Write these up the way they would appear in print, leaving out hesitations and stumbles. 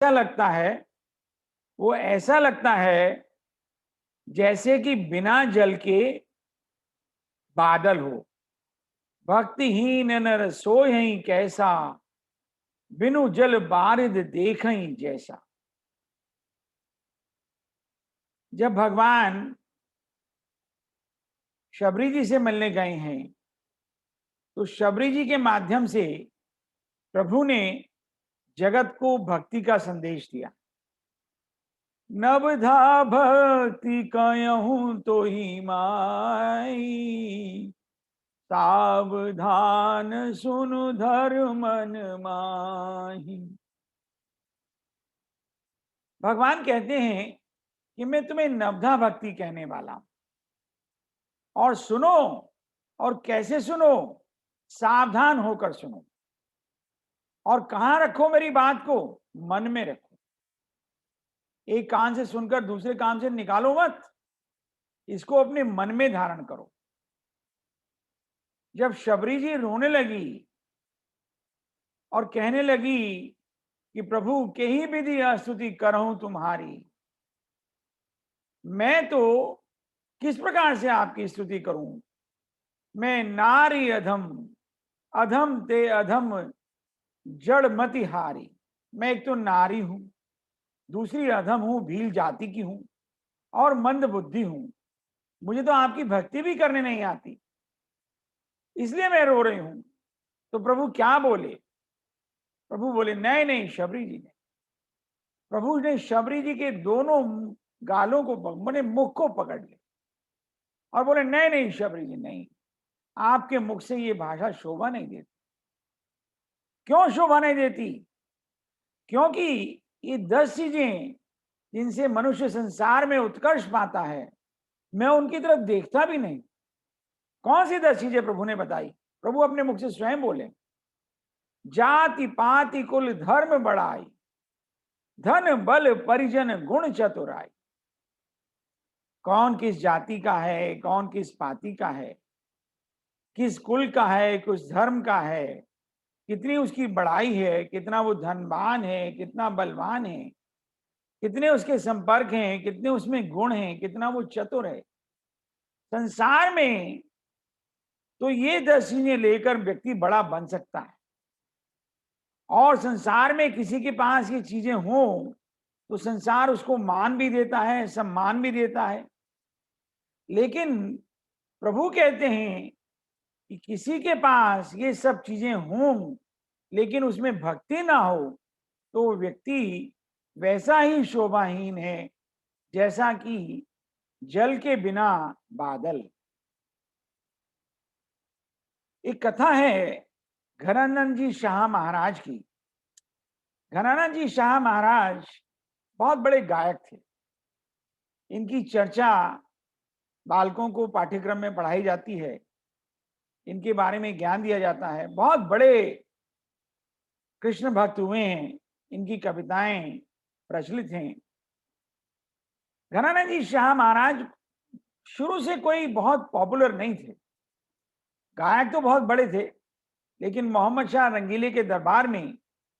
लगता है, वो ऐसा लगता है जैसे कि बिना जल के बादल हो। भक्तिहीन नर सोयहि कैसा, बिनु जल बारिद देखहि जैसा। जब भगवान शबरी जी से मिलने गए हैं, तो शबरी जी के माध्यम से प्रभु ने जगत को भक्ति का संदेश दिया। नवधा भक्ति कयहूँ तो ही माई, सावधान सुनु धर्मन माही। भगवान कहते हैं कि मैं तुम्हें नवधा भक्ति कहने वाला हूं, और सुनो। और कैसे सुनो? सावधान होकर सुनो। और कहां रखो मेरी बात को? मन में रखो। एक कान से सुनकर दूसरे कान से निकालो मत, इसको अपने मन में धारण करो। जब शबरी जी रोने लगी और कहने लगी कि प्रभु के ही विधि स्तुति करहूं तुम्हारी, मैं तो किस प्रकार से आपकी स्तुति करूं? मैं नारी अधम, अधम ते अधम जड़ मति हारी। मैं एक तो नारी हूं, दूसरी अधम हूं, भील जाति की हूं, और मंद बुद्धि हूं। मुझे तो आपकी भक्ति भी करने नहीं आती, इसलिए मैं रो रही हूं। तो प्रभु क्या बोले? प्रभु बोले, नहीं नहीं शबरी जी ने। प्रभु ने शबरी जी के दोनों गालों को, मैंने मुख को पकड़ लिया और बोले, नहीं नहीं शबरी जी नहीं, आपके मुख से ये भाषा शोभा नहीं देती। क्यों शोभा नहीं देती? क्योंकि ये 10 चीजें जिनसे मनुष्य संसार में उत्कर्ष पाता है, मैं उनकी तरफ देखता भी नहीं। कौन सी 10 चीजें प्रभु ने बताई? प्रभु अपने मुख से स्वयं बोले, जाति पाति कुल धर्म बढ़ाई, धन बल परिजन गुण चतुराई। कौन किस जाति का है, कौन किस पाति का है, किस कुल का है, किस धर्म का है, कितनी उसकी बड़ाई है, कितना वो धनवान है, कितना बलवान है, कितने उसके संपर्क हैं, कितने उसमें गुण हैं, कितना वो चतुर है। संसार में तो ये 10 चीजें लेकर व्यक्ति बड़ा बन सकता है, और संसार में किसी के पास ये चीजें हों तो संसार उसको मान भी देता है, सम्मान भी देता है। लेकिन प्रभु कहते हैं कि किसी के पास ये सब चीजें हों लेकिन उसमें भक्ति ना हो, तो वो व्यक्ति वैसा ही शोभाहीन है जैसा कि जल के बिना बादल। एक कथा है घनानंद जी शाह महाराज की। घनानंद जी शाह महाराज बहुत बड़े गायक थे। इनकी चर्चा बालकों को पाठ्यक्रम में पढ़ाई जाती है, इनके बारे में ज्ञान दिया जाता है। बहुत बड़े कृष्ण भक्त हुए हैं, इनकी कविताएं प्रचलित हैं। घनानंद जी शाह महाराज शुरू से कोई बहुत पॉपुलर नहीं थे। गायक तो बहुत बड़े थे, लेकिन मोहम्मद शाह रंगीले के दरबार में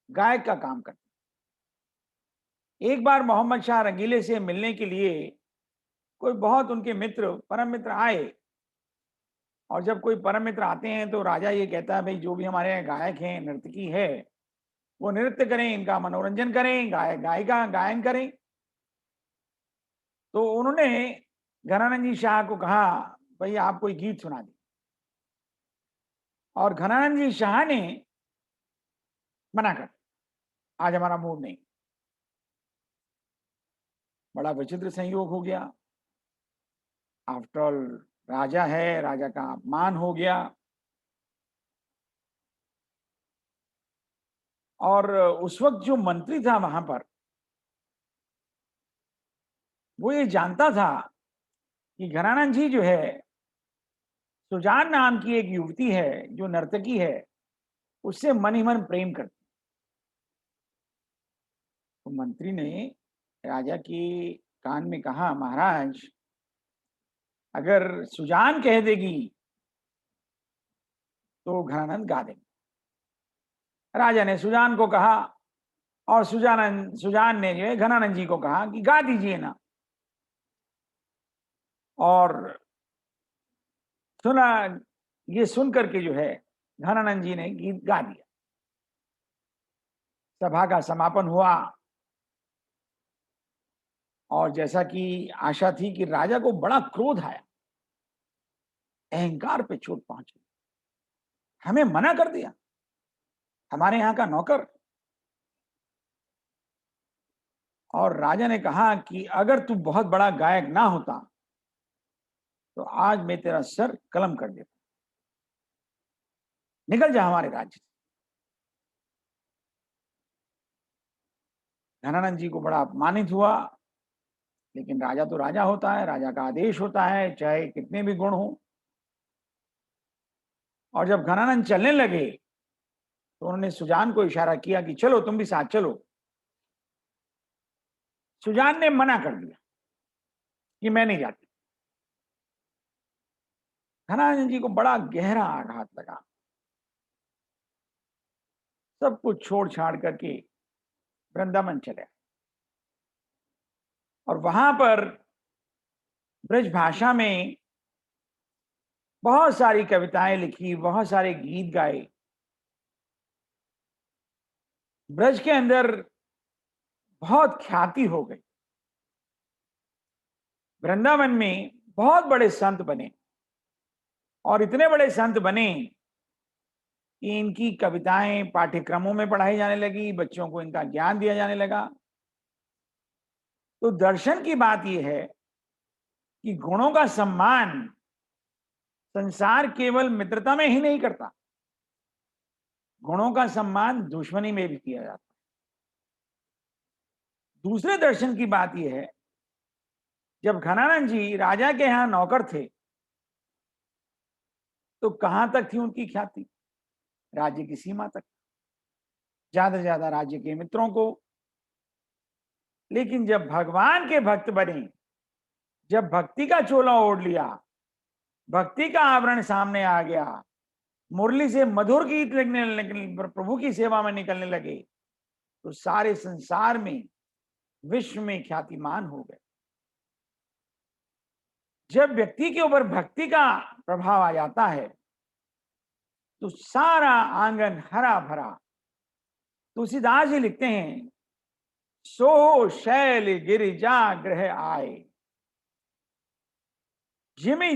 गायक का काम करते। एक बार मोहम्मद शाह रंगीले से मिलने के लिए कोई बहुत उनके मित्र, परम मित्र आए। और जब कोई परम मित्र आते हैं तो राजा ये कहता है, भाई जो भी हमारे यहाँ गायक हैं, नर्तकी है, वो नृत्य करें, इनका मनोरंजन करें, गायिका गायन करें। तो उन्होंने घनानंद जी शाह को कहा, भाई आप कोई गीत सुना दी। और घनानंद जी शाह ने मना कर, आज हमारा मूड नहीं। बड़ा विचित्र संयोग हो गया। आफ्टर ऑल राजा है, राजा का अपमान हो गया। और उस वक्त जो मंत्री था वहां पर, वो ये जानता था कि घनानंद जी जो है, सुजान नाम की एक युवती है जो नर्तकी है, उससे मन ही मन प्रेम करती। तो मंत्री ने राजा के कान में कहा, महाराज अगर सुजान कह देगी तो घनानंद गा देंगे। राजा ने सुजान को कहा, और सुजान ने जो है घनानंद जी को कहा कि गा दीजिए ना, और सुना, ये सुन करके जो है घनानंद जी ने गीत गा दिया। सभा का समापन हुआ और जैसा कि आशा थी कि राजा को बड़ा क्रोध आया, अहंकार पे चोट पहुंची, हमें मना कर दिया, हमारे यहाँ का नौकर। और राजा ने कहा कि अगर तू बहुत बड़ा गायक ना होता तो आज मैं तेरा सर कलम कर देता, निकल जा हमारे राज्य से। धनानंद जी को बड़ा अपमानित हुआ, लेकिन राजा तो राजा होता है, राजा का आदेश होता है, चाहे कितने भी गुण हो। और जब घनानंद चलने लगे तो उन्होंने सुजान को इशारा किया कि चलो तुम भी साथ चलो। सुजान ने मना कर दिया कि मैं नहीं जाती। घनानंद जी को बड़ा गहरा आघात लगा, सब कुछ छोड़ छाड़ करके वृंदावन चले और वहां पर ब्रज भाषा में बहुत सारी कविताएं लिखी, बहुत सारे गीत गाए। ब्रज के अंदर बहुत ख्याति हो गई। वृंदावन में बहुत बड़े संत बने और इतने बड़े संत बने कि इनकी कविताएं पाठ्यक्रमों में पढ़ाई जाने लगी, बच्चों को इनका ज्ञान दिया जाने लगा। तो दर्शन की बात यह है कि गुणों का सम्मान संसार केवल मित्रता में ही नहीं करता, गुणों का सम्मान दुश्मनी में भी किया जाता है। दूसरे दर्शन की बात यह है, जब घनानंद जी राजा के यहां नौकर थे तो कहां तक थी उनकी ख्याति? राज्य की सीमा तक, ज्यादा से ज्यादा राज्य के मित्रों को। लेकिन जब भगवान के भक्त बने, जब भक्ति का चोला ओढ़ लिया, भक्ति का आवरण सामने आ गया, मुरली से मधुर गीत लिखने, प्रभु की सेवा में निकलने लगे, तो सारे संसार में, विश्व में ख्यातिमान हो गए। जब व्यक्ति के ऊपर भक्ति का प्रभाव आ जाता है तो सारा आंगन हरा भरा। तुलसीदास जी लिखते हैं, सो शैल गिरिजा ग्रह आए। जिमी,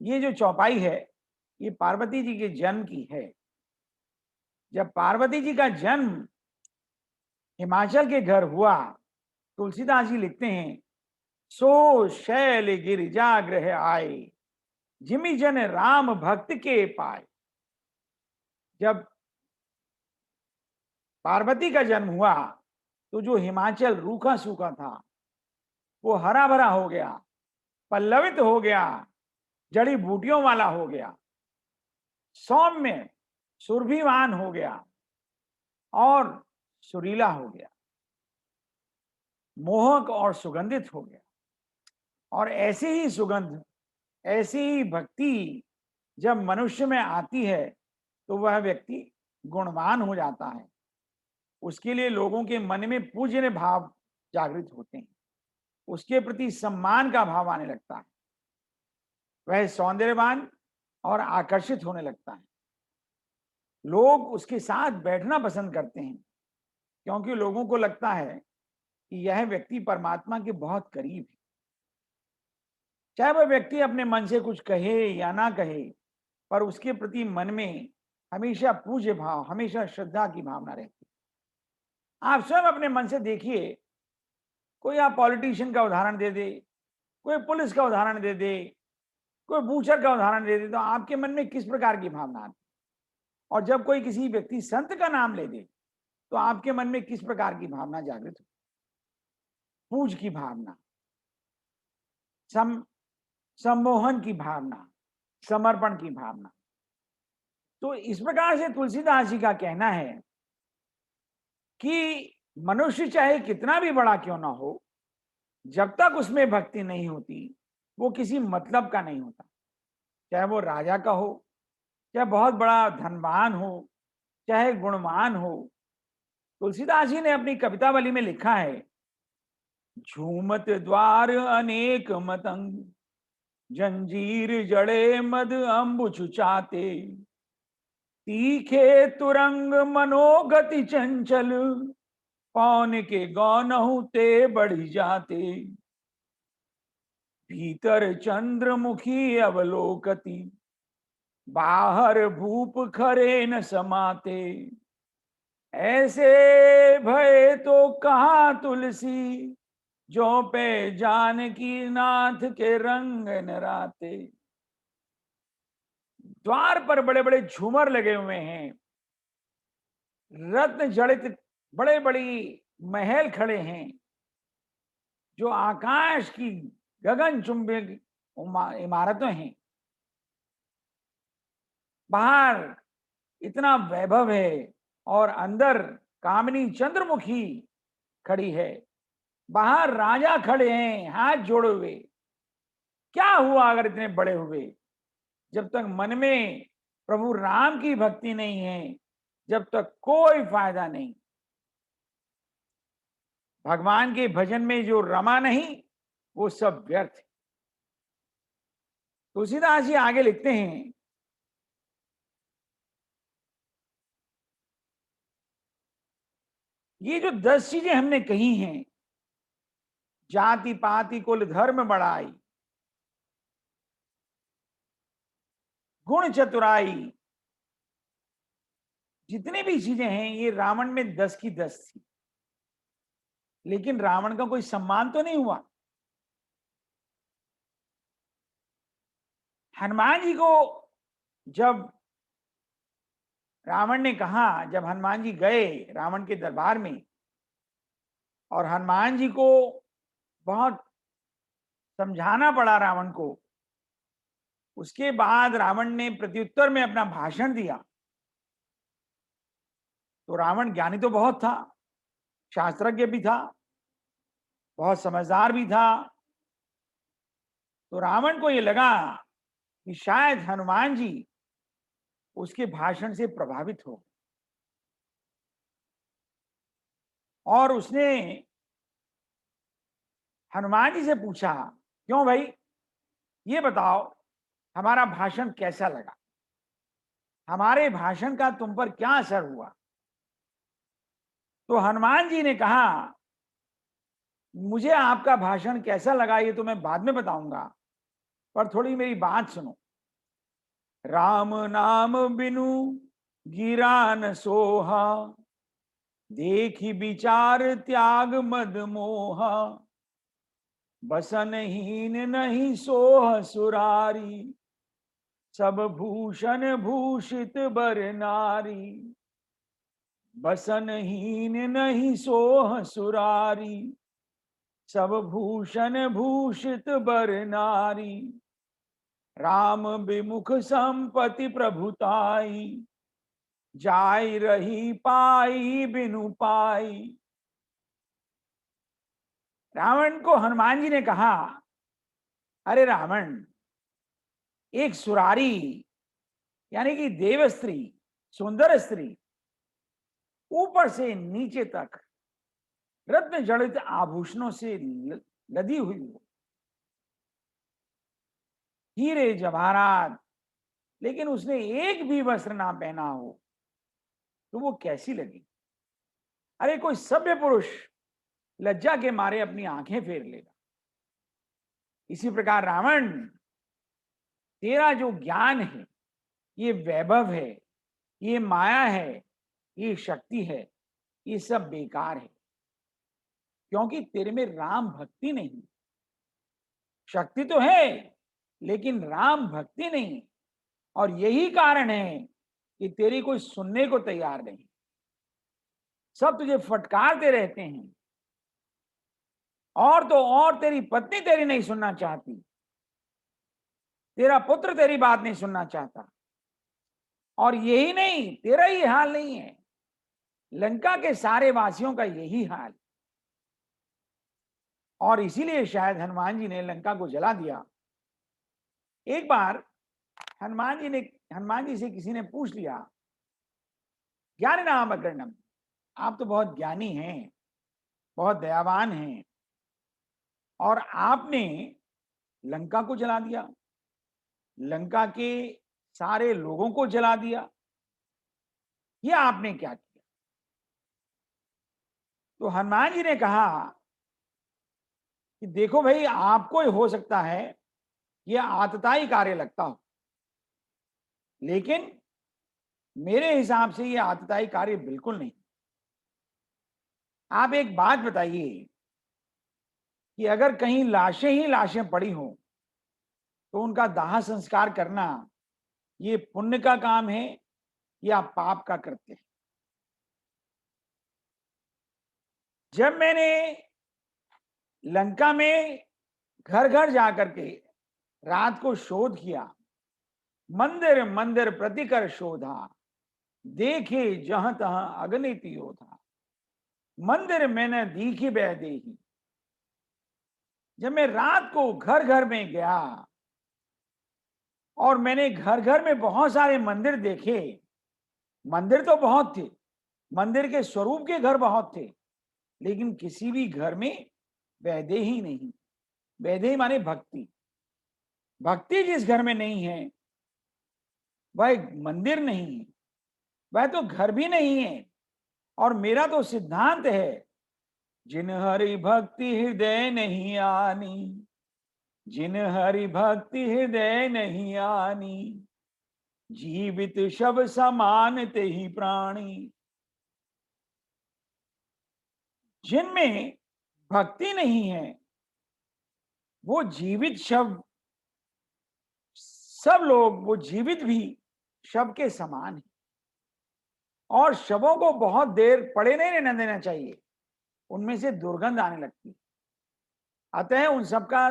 ये जो चौपाई है ये पार्वती जी के जन्म की है। जब पार्वती जी का जन्म हिमाचल के घर हुआ, तुलसीदास जी लिखते हैं, सो शैल गिरिजा ग्रह आए, जिमि जन राम भक्त के पाए। जब पार्वती का जन्म हुआ तो जो हिमाचल रूखा सूखा था वो हरा भरा हो गया, पल्लवित हो गया, जड़ी बूटियों वाला हो गया, सौम्य सुरभिवान हो गया और सुरीला हो गया, मोहक और सुगंधित हो गया। और ऐसी ही सुगंध, ऐसी ही भक्ति जब मनुष्य में आती है तो वह व्यक्ति गुणवान हो जाता है। उसके लिए लोगों के मन में पूज्य भाव जागृत होते हैं, उसके प्रति सम्मान का भाव आने लगता है, वह सौंदर्यवान और आकर्षित होने लगता है। लोग उसके साथ बैठना पसंद करते हैं क्योंकि लोगों को लगता है कि यह व्यक्ति परमात्मा के बहुत करीब है। चाहे वह व्यक्ति अपने मन से कुछ कहे या ना कहे, पर उसके प्रति मन में हमेशा पूज्य भाव, हमेशा श्रद्धा की भावना रहती है। आप स्वयं अपने मन से देखिए, कोई आप पॉलिटिशियन का उदाहरण दे दे, कोई पुलिस का उदाहरण दे दे, कोई बूचर का उदाहरण दे दे, तो आपके मन में किस प्रकार की भावना आती है? और जब कोई किसी व्यक्ति संत का नाम ले दे तो आपके मन में किस प्रकार की भावना जागृत हो? पूज की भावना, सम्मोहन की भावना, समर्पण की भावना। तो इस प्रकार से तुलसीदास जी का कहना है कि मनुष्य चाहे कितना भी बड़ा क्यों ना हो, जब तक उसमें भक्ति नहीं होती वो किसी मतलब का नहीं होता। चाहे वो राजा का हो, चाहे बहुत बड़ा धनवान हो, चाहे गुणवान हो, तुलसीदास जी ने अपनी कवितावली में लिखा है, झूमत द्वार अनेक मतंग, जंजीर जड़े मद अम्बु चुचाते, तीखे तुरंग मनोगति चंचल, पौन के गौनहु ते बढ़ी जाते, भीतर चंद्रमुखी अवलोकती, बाहर भूप खरे न समाते, ऐसे भय तो कहा तुलसी, जो पे जानकी नाथ के रंग नराते। द्वार पर बड़े बड़े झूमर लगे हुए हैं, रत्न जड़ित बड़े बड़ी महल खड़े हैं, जो आकाश की गगन चुंबी इमारतें हैं। बाहर इतना वैभव है और अंदर कामिनी चंद्रमुखी खड़ी है। बाहर राजा खड़े हैं हाथ जोड़े हुए। क्या हुआ अगर इतने बड़े हुए? जब तक मन में प्रभु राम की भक्ति नहीं है, जब तक कोई फायदा नहीं। भगवान के भजन में जो रमा नहीं, वो सब व्यर्थ है। तुलसीदास जी आगे लिखते हैं, ये जो 10 चीजें हमने कही हैं, जाति पाति कुल धर्म बढ़ाई, गुण चतुराई, जितनी भी चीजें हैं ये रावण में 10 की 10 थी। लेकिन रावण का कोई सम्मान तो नहीं हुआ। हनुमान जी को जब रावण ने कहा, जब हनुमान जी गए रावण के दरबार में और हनुमान जी को बहुत समझाना पड़ा रावण को, उसके बाद रावण ने प्रत्युत्तर में अपना भाषण दिया। तो रावण ज्ञानी तो बहुत था, शास्त्रज्ञ भी था, बहुत समझदार भी था। तो रावण को यह लगा कि शायद हनुमान जी उसके भाषण से प्रभावित हो, और उसने हनुमान जी से पूछा, क्यों भाई, ये बताओ हमारा भाषण कैसा लगा, हमारे भाषण का तुम पर क्या असर हुआ? तो हनुमान जी ने कहा, मुझे आपका भाषण कैसा लगा ये तो मैं बाद में बताऊंगा, पर थोड़ी मेरी बात सुनो। राम नाम बिनु गिरा न सोहा, देखी विचार त्याग मद मोहा, बसनहीन नहीं सोह सुरारी, सब भूषण भूषित बर नारी, बसनहीन नहीं सोह सुरारी, सब भूषण भूषित बर नारी, राम विमुख संपति प्रभुताई, जाय रही पाई बिनु पाई। रावण को हनुमान जी ने कहा, अरे रावण, एक सुरारी यानी कि देव स्त्री, सुंदर स्त्री, ऊपर से नीचे तक रत्न जड़ित आभूषणों से लदी हुई हो, हीरे जवाहरात, लेकिन उसने एक भी वस्त्र ना पहना हो, तो वो कैसी लगी? अरे कोई सभ्य पुरुष लज्जा के मारे अपनी आंखें फेर लेगा। इसी प्रकार रावण, तेरा जो ज्ञान है, ये वैभव है, ये माया है, ये शक्ति है, ये सब बेकार है, क्योंकि तेरे में राम भक्ति नहीं। शक्ति तो है लेकिन राम भक्ति नहीं, और यही कारण है कि तेरी कोई सुनने को तैयार नहीं। सब तुझे फटकारते रहते हैं, और तो और तेरी पत्नी तेरी नहीं सुनना चाहती, तेरा पुत्र तेरी बात नहीं सुनना चाहता। और यही नहीं, तेरा ही हाल नहीं है, लंका के सारे वासियों का यही हाल। और इसीलिए शायद हनुमान जी ने लंका को जला दिया। एक बार हनुमान जी से किसी ने पूछ लिया, ज्ञान नाम अग्रणम, आप तो बहुत ज्ञानी हैं, बहुत दयावान हैं और आपने लंका को जला दिया, लंका के सारे लोगों को जला दिया। ये आपने क्या किया? तो हनुमान जी ने कहा कि देखो भाई, आपको ही हो सकता है ये आतताई कार्य लगता हो, लेकिन मेरे हिसाब से ये आतताई कार्य बिल्कुल नहीं। आप एक बात बताइए कि अगर कहीं लाशें ही लाशें पड़ी हो तो उनका दाह संस्कार करना ये पुण्य का काम है या पाप का कृत्य है? जब मैंने लंका में घर घर जाकर के रात को शोध किया, मंदिर मंदिर प्रतिकर शोधा, देखे जहां तहां अगणित योधा, मंदिर मैंने दीखी बह देही। जब मैं रात को घर घर में गया और मैंने घर घर में बहुत सारे मंदिर देखे, मंदिर तो बहुत थे, मंदिर के स्वरूप के घर बहुत थे, लेकिन किसी भी घर में वैदेही नहीं। वैदेही माने भक्ति। भक्ति जिस घर में नहीं है वह एक मंदिर नहीं है, वह तो घर भी नहीं है। और मेरा तो सिद्धांत है, जिन हरि भक्ति हृदय नहीं आनी, जिन हरि भक्ति हृदय नहीं आनी, जीवित शब समान ते ही प्राणी। जिनमें भक्ति नहीं है वो जीवित शव, सब लोग वो जीवित भी शव के समान है। और शवों को बहुत देर पड़े नहीं रहने देना चाहिए, उनमें से दुर्गंध आने लगती। अतः उन सबका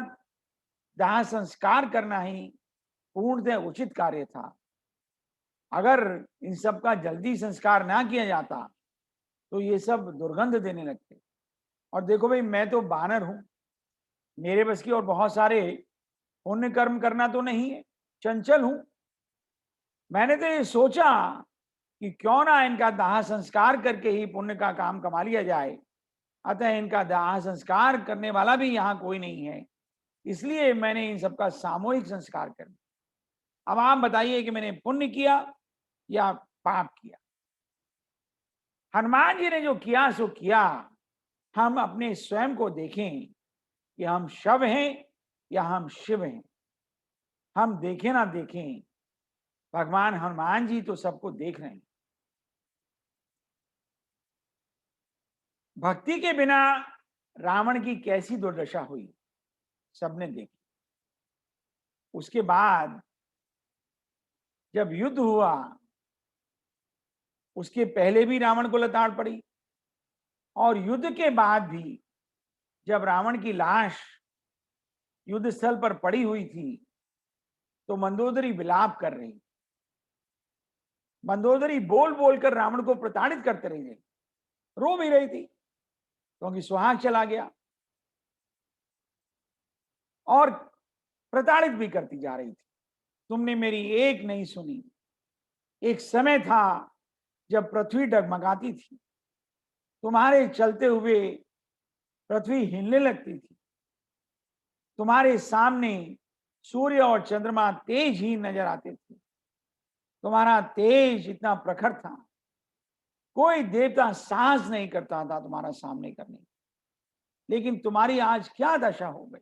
दाह संस्कार करना ही पूर्णतः उचित कार्य था। अगर इन सब का जल्दी संस्कार ना किया जाता तो ये सब दुर्गंध देने लगते। और देखो भाई, मैं तो बानर हूं, मेरे बस की और बहुत सारे पुण्य कर्म करना तो नहीं है, चंचल हूं। मैंने तो ये सोचा कि क्यों ना इनका दाह संस्कार करके ही पुण्य का काम कमा लिया जाए। अतः इनका दाह संस्कार करने वाला भी यहाँ कोई नहीं है, इसलिए मैंने इन सबका सामूहिक संस्कार कर दिया। अब आप बताइए कि मैंने पुण्य किया या पाप किया? हनुमान जी ने जो किया सो किया। हम अपने स्वयं को देखें कि हम शव हैं या हम शिव हैं। हम देखें ना देखें, भगवान हनुमान जी तो सबको देख रहे हैं। भक्ति के बिना रावण की कैसी दुर्दशा हुई सबने देखी। उसके बाद जब युद्ध हुआ, उसके पहले भी रावण को लताड़ पड़ी और युद्ध के बाद भी जब रावण की लाश युद्ध स्थल पर पड़ी हुई थी तो मंदोदरी विलाप कर रही। मंदोदरी बोल बोलकर रावण को प्रताड़ित करते रही, रो भी रही थी क्योंकि सुहाग चला गया और प्रताड़ित भी करती जा रही थी। तुमने मेरी एक नहीं सुनी। एक समय था जब पृथ्वी डगमगाती थी, तुम्हारे चलते हुए पृथ्वी हिलने लगती थी, तुम्हारे सामने सूर्य और चंद्रमा तेज ही नजर आते थे, तुम्हारा तेज इतना प्रखर था, कोई देवता साहस नहीं करता था तुम्हारा सामने करने। लेकिन तुम्हारी आज क्या दशा हो गई?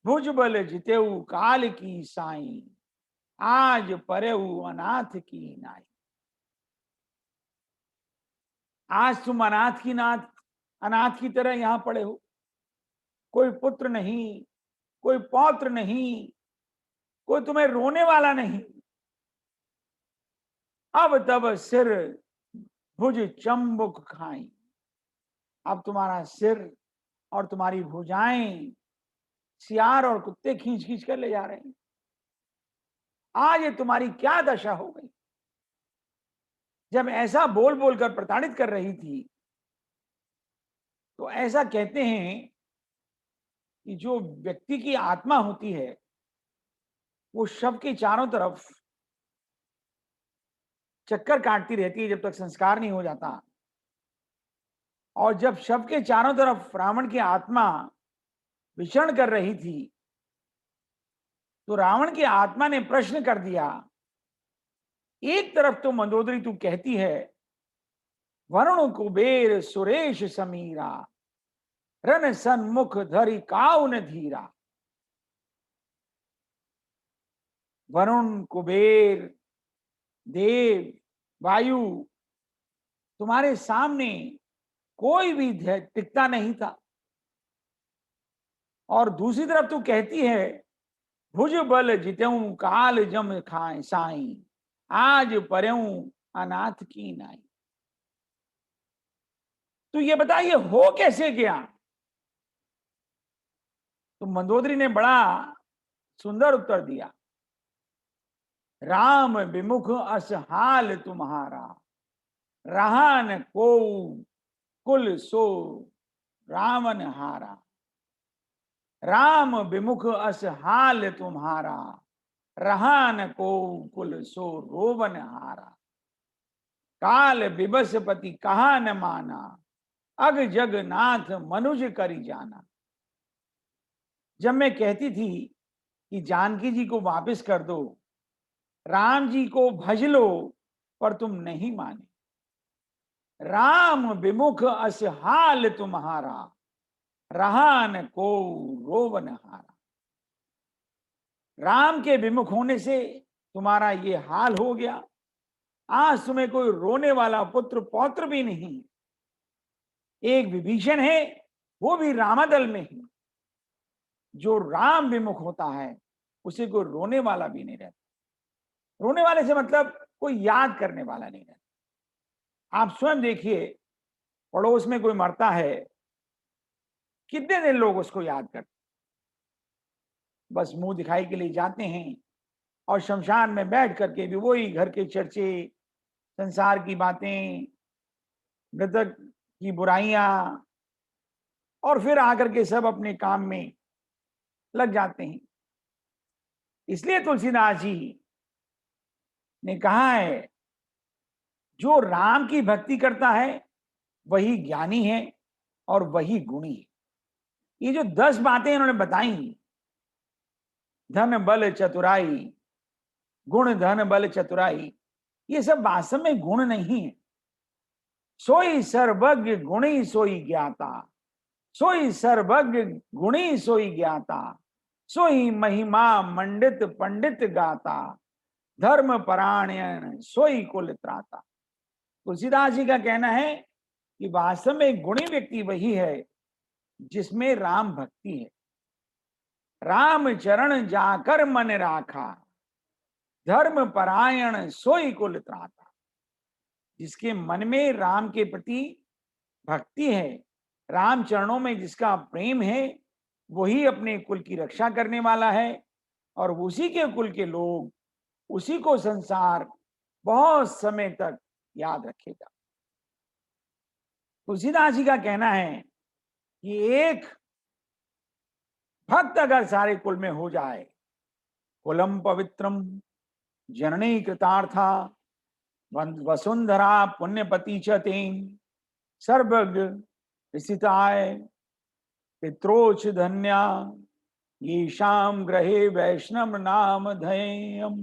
भुजबल जितेऊ काल की साई, आज परेऊ अनाथ की नाई। आज तुम अनाथ की तरह यहां पड़े हो। कोई पुत्र नहीं, कोई पौत्र नहीं, कोई तुम्हें रोने वाला नहीं। अब तब सिर भुज चंबुक खाई। अब तुम्हारा सिर और तुम्हारी भुजाएं सियार और कुत्ते खींच खींच कर ले जा रहे हैं। आज ये तुम्हारी क्या दशा हो गई? जब ऐसा बोल बोलकर प्रताड़ित कर रही थी तो ऐसा कहते हैं कि जो व्यक्ति की आत्मा होती है वो शव के चारों तरफ चक्कर काटती रहती है जब तक संस्कार नहीं हो जाता। और जब शव के चारों तरफ रावण की आत्मा विचरण कर रही थी, तो रावण की आत्मा ने प्रश्न कर दिया, एक तरफ तो मंदोदरी तू कहती है वरुण कुबेर सुरेश समीरा, रन सन्मुख धरि काउ न धीरा। वरुण, कुबेर, देव, वायु, तुम्हारे सामने कोई भी टिकता नहीं था। और दूसरी तरफ तू कहती है भुज बल जित्यऊ काल जम खाए साई, आज पर्यऊ अनाथ की नाई। तो ये बताइए हो कैसे गया? तो मंदोदरी ने बड़ा सुंदर उत्तर दिया, राम विमुख अस हाल तुम्हारा, रहा न को कुल सो रावण हारा। राम विमुख अस हाल तुम्हारा, रहा न को कुल सो रोवन हारा। काल विबसपति कहा न माना, अग जगनाथ मनुज करी जाना। जब मैं कहती थी कि जानकी जी को वापस कर दो, राम जी को भज लो, पर तुम नहीं माने। राम विमुख अस हाल तुम्हारा, रहा न को रोवन हारा। राम के विमुख होने से तुम्हारा ये हाल हो गया। आज तुम्हें कोई रोने वाला पुत्र पौत्र भी नहीं। एक विभीषण है, वो भी रामादल में है। जो राम विमुख होता है उसे कोई रोने वाला भी नहीं रहता। रोने वाले से मतलब कोई याद करने वाला नहीं रहता। आप स्वयं देखिए, पड़ोस में कोई मरता है, कितने दिन लोग उसको याद करते, बस मुंह दिखाई के लिए जाते हैं और शमशान में बैठ करके भी वही घर के चर्चे, संसार की बातें, मृतक की बुराइयां, और फिर आकर के सब अपने काम में लग जाते हैं। इसलिए तुलसीदास जी ने कहा है, जो राम की भक्ति करता है वही ज्ञानी है और वही गुणी है। ये जो 10 बातें इन्होंने बताई, धन बल चतुराई, गुण धन बल चतुराई, ये सब वास्तव में गुण नहीं है। सोई सर्वज्ञ गुणी सोई ज्ञाता, सोई सर्वज्ञ गुणी सोई ज्ञाता, सोई महिमा मंडित पंडित गाता, धर्म परायण सोई कुल त्राता। तुलसीदास जी का कहना है कि वास्तव में गुणी व्यक्ति वही है जिसमें राम भक्ति है। राम चरण जाकर मन राखा, धर्म परायण सोई कुल त्राता। जिसके मन में राम के प्रति भक्ति है, राम चरणों में जिसका प्रेम है, वही अपने कुल की रक्षा करने वाला है। और उसी के कुल के लोग, उसी को संसार बहुत समय तक याद रखेगा। तुलसीदास जी का कहना है कि एक भक्त अगर सारे कुल में हो जाए, कुलम पवित्रम जननी कृतार्था, वसुंधरा पुण्यपति च तेन, सर्वज्ञ ऋषिताय पित्रोच धन्या, ये शाम ग्रहे वैष्णव नाम धैयम।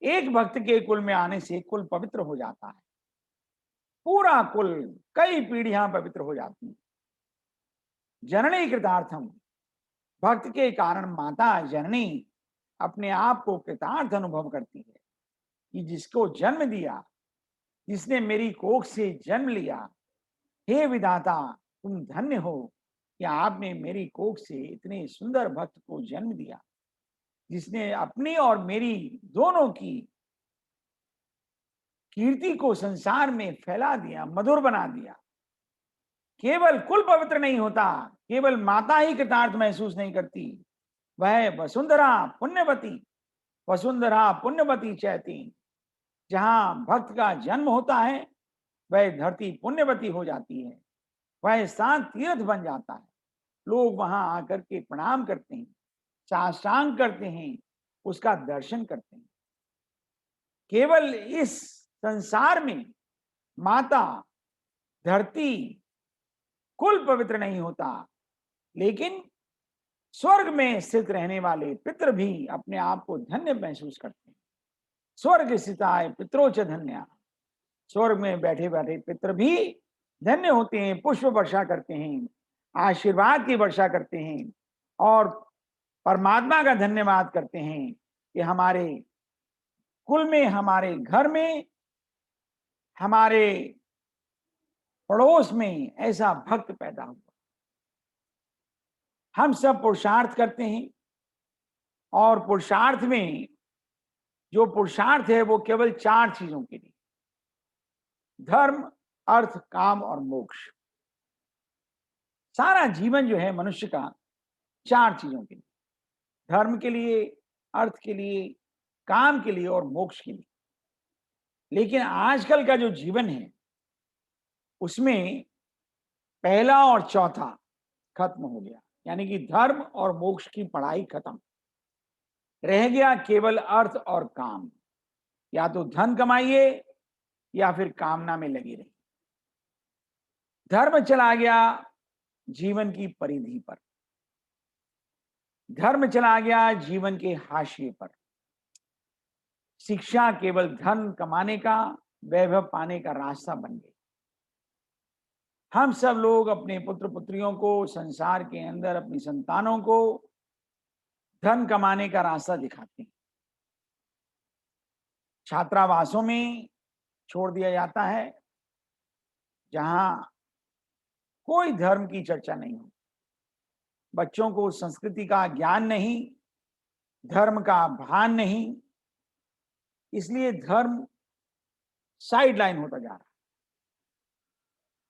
एक भक्त के कुल में आने से कुल पवित्र हो जाता है। पूरा कुल, कई पीढ़ियां पवित्र हो जाती हैं। जननी कृतार्थम, भक्त के कारण माता जननी अपने आप को कृतार्थ अनुभव करती है कि जिसको जन्म दिया, जिसने मेरी कोख से जन्म लिया, हे विधाता तुम धन्य हो कि आपने मेरी कोख से इतने सुंदर भक्त को जन्म दिया, जिसने अपनी और मेरी दोनों की कीर्ति को संसार में फैला दिया, मधुर बना दिया। केवल कुल पवित्र नहीं होता, केवल माता ही कृतार्थ महसूस नहीं करती, वह वसुंधरा पुण्यवती, वसुंधरा पुण्यवती चैती। जहां भक्त का जन्म होता है वह धरती पुण्यवती हो जाती है, वह स्थान तीर्थ बन जाता है। लोग वहां आकर के प्रणाम करते हैं, साष्टांग करते हैं, उसका दर्शन करते हैं। केवल इस संसार में माता धरती कुल पवित्र नहीं होता, लेकिन स्वर्ग में स्थित रहने वाले पितृ भी अपने आप को धन्य महसूस करते हैं। स्वर्ग स्थिताय पितरोच धन्या। स्वर्ग में बैठे बैठे पितृ भी धन्य होते हैं, पुष्प वर्षा करते हैं, आशीर्वाद की वर्षा करते हैं और परमात्मा का धन्यवाद करते हैं कि हमारे कुल में, हमारे घर में, हमारे पड़ोस में ऐसा भक्त पैदा हुआ। हम सब पुरुषार्थ करते हैं और पुरुषार्थ में जो पुरुषार्थ है वो केवल 4 चीजों के लिए: धर्म, अर्थ, काम और मोक्ष। सारा जीवन जो है मनुष्य का 4 चीजों के लिए: धर्म के लिए, अर्थ के लिए, काम के लिए और मोक्ष के लिए। लेकिन आजकल का जो जीवन है उसमें पहला और चौथा खत्म हो गया, यानी कि धर्म और मोक्ष की पढ़ाई खत्म। रह गया केवल अर्थ और काम। या तो धन कमाइए या फिर कामना में लगी रही। धर्म चला गया जीवन की परिधि पर, धर्म चला गया जीवन के हाशिए पर। शिक्षा केवल धन कमाने का, वैभव पाने का रास्ता बन गई। हम सब लोग अपने पुत्र पुत्रियों को, संसार के अंदर अपनी संतानों को धन कमाने का रास्ता दिखाते हैं। छात्रावासों में छोड़ दिया जाता है जहां कोई धर्म की चर्चा नहीं हो। बच्चों को संस्कृति का ज्ञान नहीं, धर्म का भान नहीं, इसलिए धर्म साइड लाइन होता जा रहा है।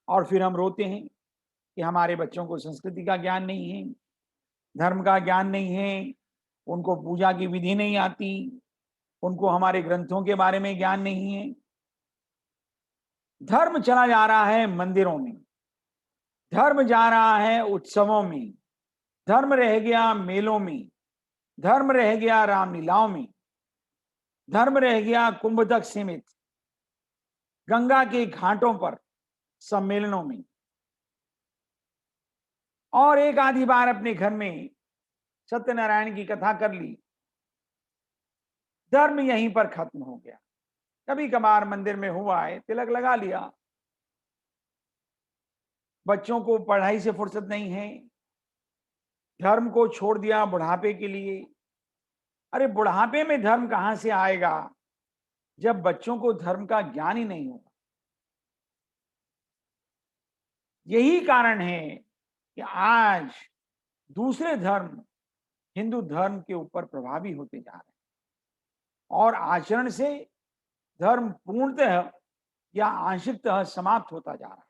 और फिर हम रोते हैं कि हमारे बच्चों को संस्कृति का ज्ञान नहीं है, धर्म का ज्ञान नहीं है, उनको पूजा की विधि नहीं आती, उनको हमारे ग्रंथों के बारे में ज्ञान नहीं है। धर्म चला जा रहा है मंदिरों में, धर्म जा रहा है उत्सवों में, धर्म रह गया मेलों में, धर्म रह गया रामलीलाओं में, धर्म रह गया कुंभ तक सीमित, गंगा के घाटों पर सम्मेलनों में, और एक आधी बार अपने घर में सत्यनारायण की कथा कर ली। धर्म यहीं पर खत्म हो गया। कभी कभार मंदिर में हुआ है, तिलक लगा लिया। बच्चों को पढ़ाई से फुर्सत नहीं है, धर्म को छोड़ दिया बुढ़ापे के लिए। अरे बुढ़ापे में धर्म कहां से आएगा जब बच्चों को धर्म का ज्ञान ही नहीं होगा। यही कारण है कि आज दूसरे धर्म हिंदू धर्म के ऊपर प्रभावी होते जा रहे हैं और आचरण से धर्म पूर्णतः या आंशिकतः समाप्त होता जा रहा है।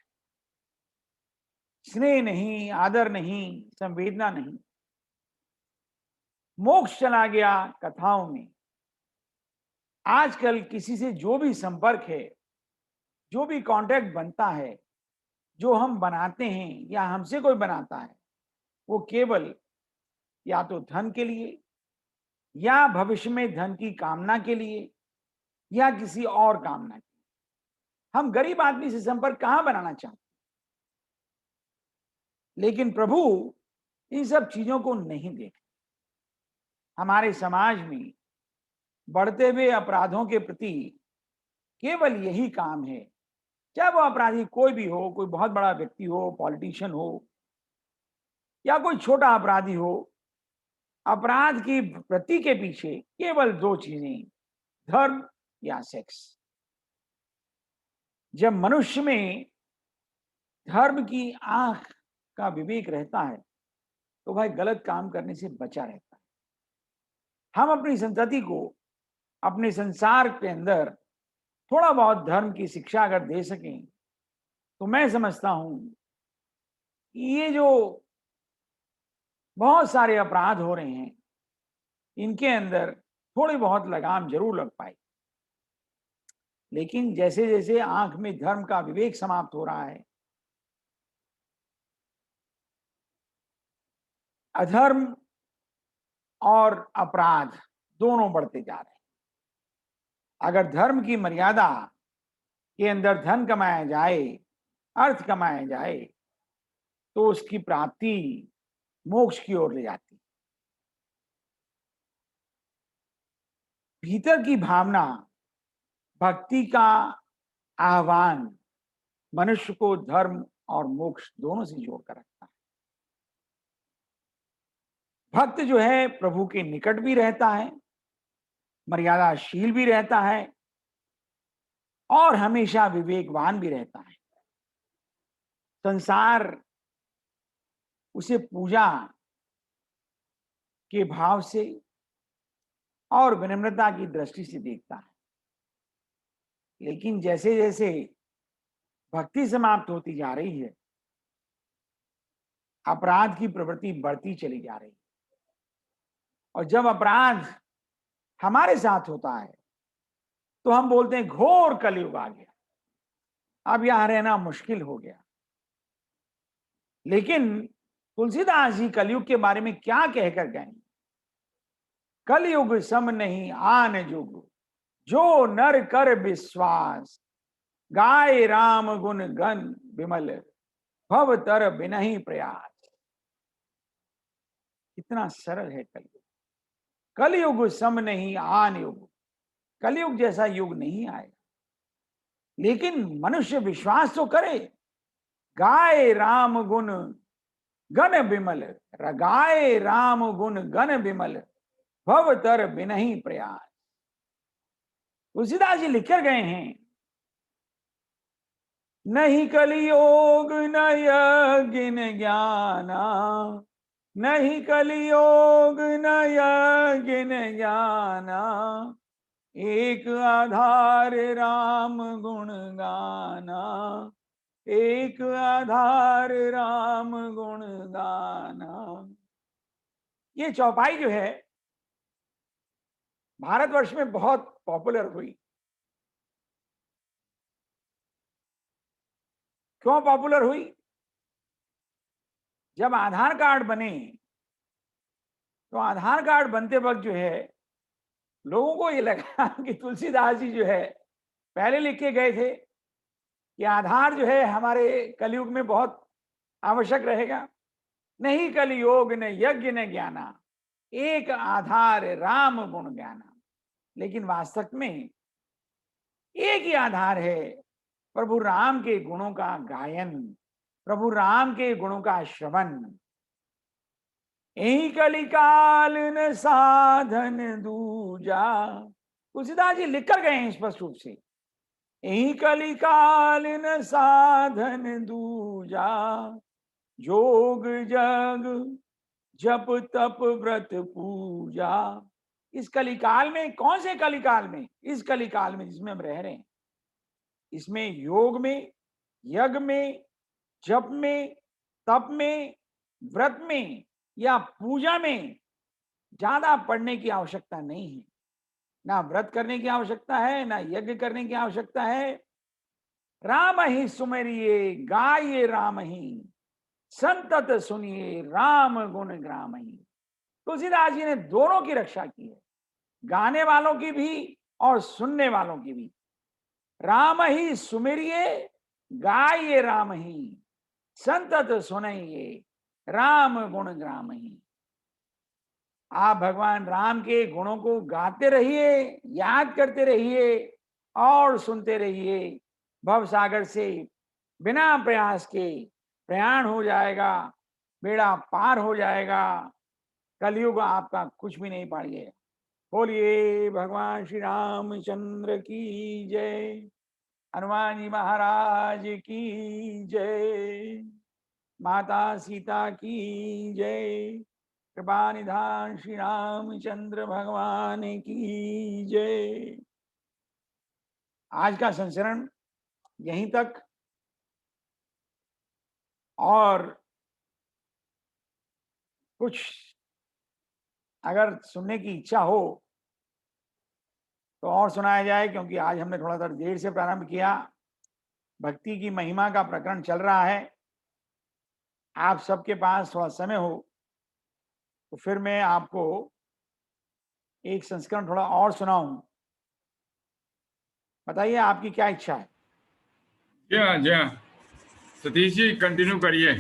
स्नेह नहीं, आदर नहीं, संवेदना नहीं। मोक्ष चला गया कथाओं में। आजकल किसी से जो भी संपर्क है, जो भी कांटेक्ट बनता है, जो हम बनाते हैं या हमसे कोई बनाता है, वो केवल या तो धन के लिए या भविष्य में धन की कामना के लिए या किसी और कामना के लिए। हम गरीब आदमी से संपर्क कहां बनाना चाहते, लेकिन प्रभु इन सब चीजों को नहीं देखते। हमारे समाज में बढ़ते हुए अपराधों के प्रति केवल यही काम है, चाहे वो अपराधी कोई भी हो, कोई बहुत बड़ा व्यक्ति हो, पॉलिटिशियन हो या कोई छोटा अपराधी हो, अपराध की प्रति के पीछे केवल 2 चीजें: धर्म या सेक्स। जब मनुष्य में धर्म की आंख का विवेक रहता है तो भाई गलत काम करने से बचा रहता है। हम अपनी संतति को अपने संसार के अंदर थोड़ा बहुत धर्म की शिक्षा अगर दे सकें तो मैं समझता हूं कि ये जो बहुत सारे अपराध हो रहे हैं इनके अंदर थोड़ी बहुत लगाम जरूर लग पाए। लेकिन जैसे जैसे आंख में धर्म का विवेक समाप्त हो रहा है, अधर्म और अपराध दोनों बढ़ते जा रहे हैं। अगर धर्म की मर्यादा के अंदर धन कमाया जाए अर्थ कमाया जाए तो उसकी प्राप्ति मोक्ष की ओर ले जाती। भीतर की भावना, भक्ति का आह्वान मनुष्य को धर्म और मोक्ष दोनों से जोड़कर रखता है। भक्त जो है प्रभु के निकट भी रहता है, मर्यादाशील भी रहता है और हमेशा विवेकवान भी रहता है। संसार उसे पूजा के भाव से और विनम्रता की दृष्टि से देखता है। लेकिन जैसे जैसे भक्ति समाप्त होती जा रही है, अपराध की प्रवृत्ति बढ़ती चली जा रही है। और जब अपराध हमारे साथ होता है तो हम बोलते हैं घोर कलयुग आ गया, अब यहां रहना मुश्किल हो गया। लेकिन तुलसीदास जी कलयुग के बारे में क्या कहकर गए? कलयुग सम नहीं आन जुग, जो नर कर विश्वास, गाय राम गुण गण विमल, भव तर बिनहि प्रयास। कितना सरल है कलयुग। कलयुग सम नहीं आन युग, कलयुग जैसा युग नहीं आएगा। लेकिन मनुष्य विश्वास तो करे। गाय राम गुण गण विमल, गाय राम गुण गण विमल, भव तर बिनहि प्रयास। तुलसीदास जी लिखकर गए हैं, नहीं कलियोग न यज्ञ न ज्ञाना, नहीं कलियोग न यज्ञ न ज्ञाना, एक आधार राम गुण गाना, एक आधार राम गुण गाना। ये चौपाई जो है भारतवर्ष में बहुत पॉपुलर हुई। क्यों पॉपुलर हुई? जब आधार कार्ड बने तो आधार कार्ड बनते वक्त जो है लोगों को ये लगा कि तुलसीदास जी जो है पहले लिख के गए थे कि आधार जो है हमारे कलयुग में बहुत आवश्यक रहेगा। नहीं कलियोग न यज्ञ न ज्ञाना, एक आधार राम गुण ज्ञाना। लेकिन वास्तव में एक ही आधार है, प्रभु राम के गुणों का गायन, प्रभु राम के गुणों का श्रवण। यही कलिकाल न साधन दूजा। तुलसीदास जी लिखकर गए हैं स्पष्ट रूप से, यही कलिकाल न साधन दूजा, जोग जग जप तप व्रत पूजा। इस कलिकाल में, कौन से कलिकाल में? इस कलिकाल में जिसमें हम रह रहे हैं, इसमें योग में, यज्ञ में, जप में, तप में, व्रत में या पूजा में ज्यादा पढ़ने की आवश्यकता नहीं है। ना व्रत करने की आवश्यकता है, ना यज्ञ करने की आवश्यकता है। राम ही सुमेरिये गाये राम ही, संतत सुनिए राम गुण ग्राम ही। तुलसीदास जी ने दोनों की रक्षा की है, गाने वालों की भी और सुनने वालों की भी। राम ही सुमेरिये गाये राम ही, संतत सुनिए राम गुण ग्राम ही। आप भगवान राम के गुणों को गाते रहिए, याद करते रहिए और सुनते रहिए। भव सागर से बिना प्रयास के प्रयाण हो जाएगा, बेड़ा पार हो जाएगा। कलयुग आपका कुछ भी नहीं पाएगा। बोलिए भगवान श्री रामचंद्र की जय, हनुमान जी महाराज की जय, माता सीता की जय, कृपा निधान श्री रामचंद्र भगवान की जय। आज का संचरण यहीं तक, और कुछ अगर सुनने की इच्छा हो तो और सुनाया जाए, क्योंकि आज हमने थोड़ा सा देर से प्रारंभ किया। भक्ति की महिमा का प्रकरण चल रहा है। आप सबके पास थोड़ा समय हो तो फिर मैं आपको एक संस्करण थोड़ा और सुनाऊं। बताइए आपकी क्या इच्छा है? जी हाँ, जी हाँ। सतीश जी कंटिन्यू करिए,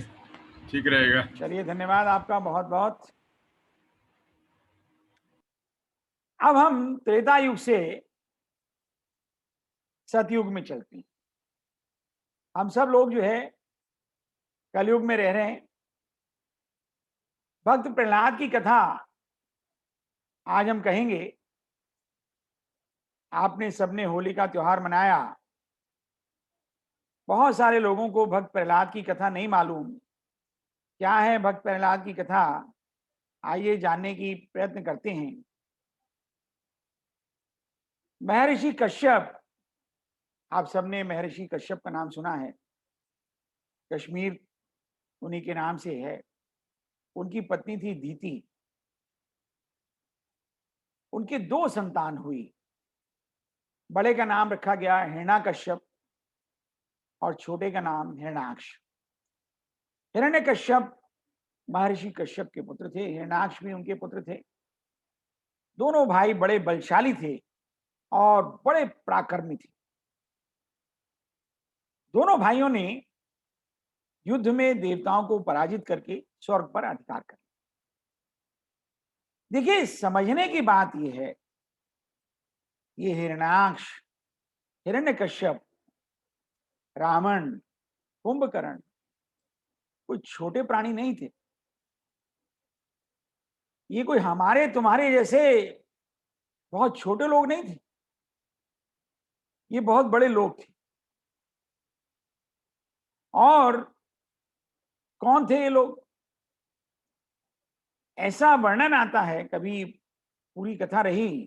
ठीक रहेगा। चलिए, धन्यवाद आपका बहुत बहुत। अब हम त्रेता युग से सतयुग में चलते हैं। हम सब लोग जो है कलयुग में रह रहे हैं। भक्त प्रहलाद की कथा आज हम कहेंगे। आपने सबने होली का त्योहार मनाया। बहुत सारे लोगों को भक्त प्रहलाद की कथा नहीं मालूम। क्या है भक्त प्रहलाद की कथा, आइए जानने की प्रयत्न करते हैं। महर्षि कश्यप, आप सबने महर्षि कश्यप का नाम सुना है। कश्मीर उन्हीं के नाम से है। उनकी पत्नी थी दीति। उनके दो संतान हुई। बड़े का नाम रखा गया हिरण्यकश्यप और छोटे का नाम हिरण्याक्ष। हिरण्यकश्यप महर्षि कश्यप के पुत्र थे, हिरण्याक्ष भी उनके पुत्र थे। दोनों भाई बड़े बलशाली थे और बड़े पराक्रमी थे। दोनों भाइयों ने युद्ध में देवताओं को पराजित करके स्वर्ग पर अधिकार कर लिया। देखिए, समझने की बात यह है, ये हिरण्याक्ष, हिरण्यकश्यप, रावण, कुंभकर्ण कोई छोटे प्राणी नहीं थे। ये कोई हमारे तुम्हारे जैसे बहुत छोटे लोग नहीं थे। ये बहुत बड़े लोग थे। और कौन थे ये लोग? ऐसा वर्णन आता है, कभी पूरी कथा रही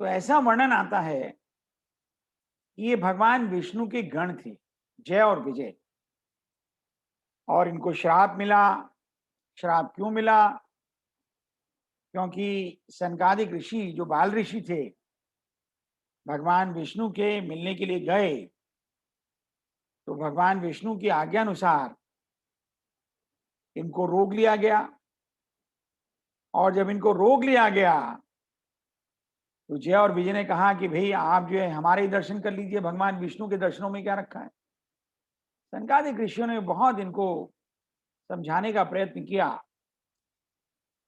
तो ऐसा वर्णन आता है कि ये भगवान विष्णु के गण थे, जय और विजय। और इनको श्राप मिला। श्राप क्यों मिला? क्योंकि सनकादिक ऋषि जो बाल ऋषि थे, भगवान विष्णु के मिलने के लिए गए तो भगवान विष्णु की आज्ञा अनुसार इनको रोक लिया गया। और जब इनको रोक लिया गया तो जय और विजय ने कहा कि भाई आप जो है हमारे ही दर्शन कर लीजिए, भगवान विष्णु के दर्शनों में क्या रखा है। सनकादिक ऋषियों ने बहुत इनको समझाने का प्रयत्न किया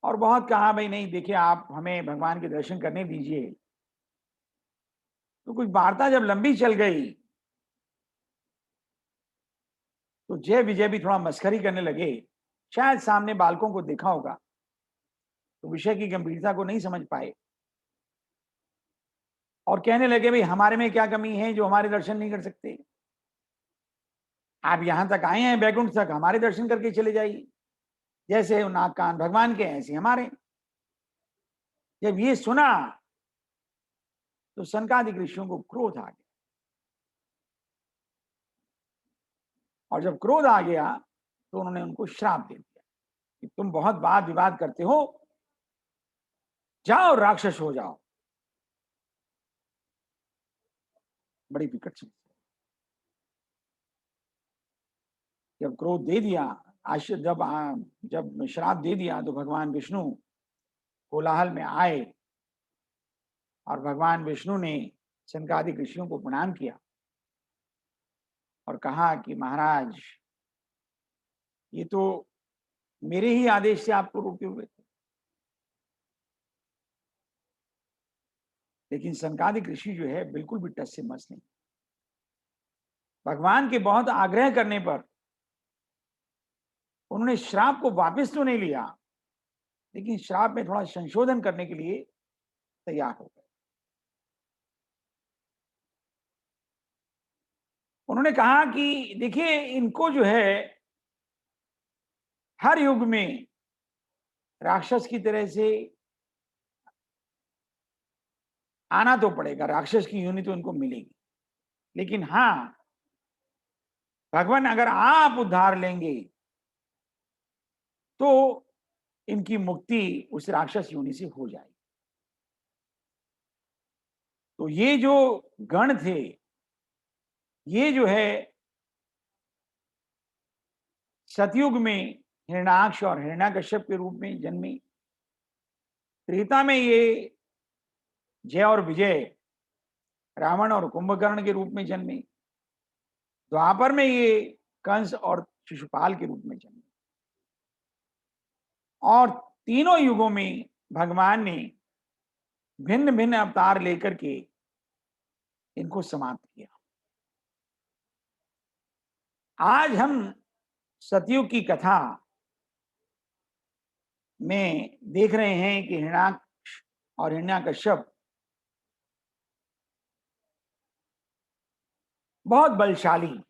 और बहुत कहा भाई नहीं, देखिए आप हमें भगवान के दर्शन करने दीजिए। तो कुछ वार्ता जब लंबी चल गई तो जय विजय भी थोड़ा मस्खरी करने लगे। शायद सामने बालकों को देखा होगा तो विषय की गंभीरता को नहीं समझ पाए और कहने लगे भाई हमारे में क्या कमी है जो हमारे दर्शन नहीं कर सकते। आप यहां तक आए हैं बैकुंठ तक, हमारे दर्शन करके चले जाइए। जैसे नाक कान भगवान के ऐसे हमारे। जब ये सुना तो सनकादिक ऋषियों को क्रोध आ गया। और जब क्रोध आ गया तो उन्होंने उनको श्राप दे दिया कि तुम बहुत वाद विवाद करते हो, जाओ राक्षस हो जाओ। बड़ी विकट समस्या। जब क्रोध दे दिया, जब श्राप दे दिया तो भगवान विष्णु कोलाहल में आए और भगवान विष्णु ने सनकादिक ऋषियों को प्रणाम किया और कहा कि महाराज, ये तो मेरे ही आदेश से आपको रोके हुए थे। लेकिन सनकादिक ऋषि जो है बिल्कुल भी टस से मस नहीं। भगवान के बहुत आग्रह करने पर उन्होंने श्राप को वापस तो नहीं लिया, लेकिन श्राप में थोड़ा संशोधन करने के लिए तैयार हो गए। उन्होंने कहा कि देखिए, इनको जो है हर युग में राक्षस की तरह से आना तो पड़ेगा, राक्षस की योनि तो इनको मिलेगी। लेकिन हाँ, भगवान अगर आप उद्धार लेंगे तो इनकी मुक्ति उस राक्षस योनि से हो जाएगी। तो ये जो गण थे, ये जो है सतयुग में हिरण्याक्ष और हिरण्याकश्यप के रूप में जन्मे। त्रेता में ये जय और विजय रावण और कुंभकर्ण के रूप में जन्मे। द्वापर में ये कंस और शिशुपाल के रूप में जन्मे। और तीनों युगों में भगवान ने भिन्न भिन्न अवतार लेकर के इनको समाप्त किया। आज हम सतयुग की कथा में देख रहे हैं कि हिरण्याक्ष और हिरण्याकश्यप बहुत बलशाली,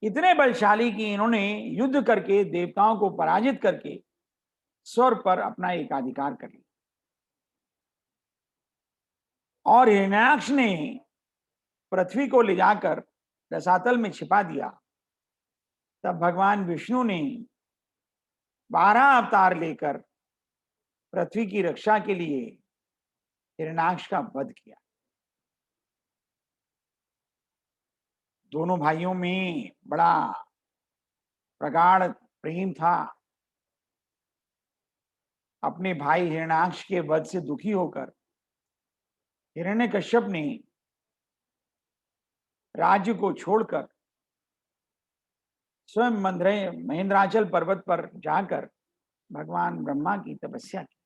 इतने बलशाली कि इन्होंने युद्ध करके देवताओं को पराजित करके स्वर्ग पर अपना एकाधिकार कर लिया। और हिरण्याक्ष ने पृथ्वी को ले जाकर रसातल में छिपा दिया। तब भगवान विष्णु ने 12 अवतार लेकर पृथ्वी की रक्षा के लिए हिरण्याक्ष का वध किया। दोनों भाइयों में बड़ा प्रगाढ़ प्रेम था। अपने भाई हिरण्याक्ष के वध से दुखी होकर हिरण्यकश्यप ने राज्य को छोड़कर स्वयं महेंद्राचल पर्वत पर जाकर भगवान ब्रह्मा की तपस्या की।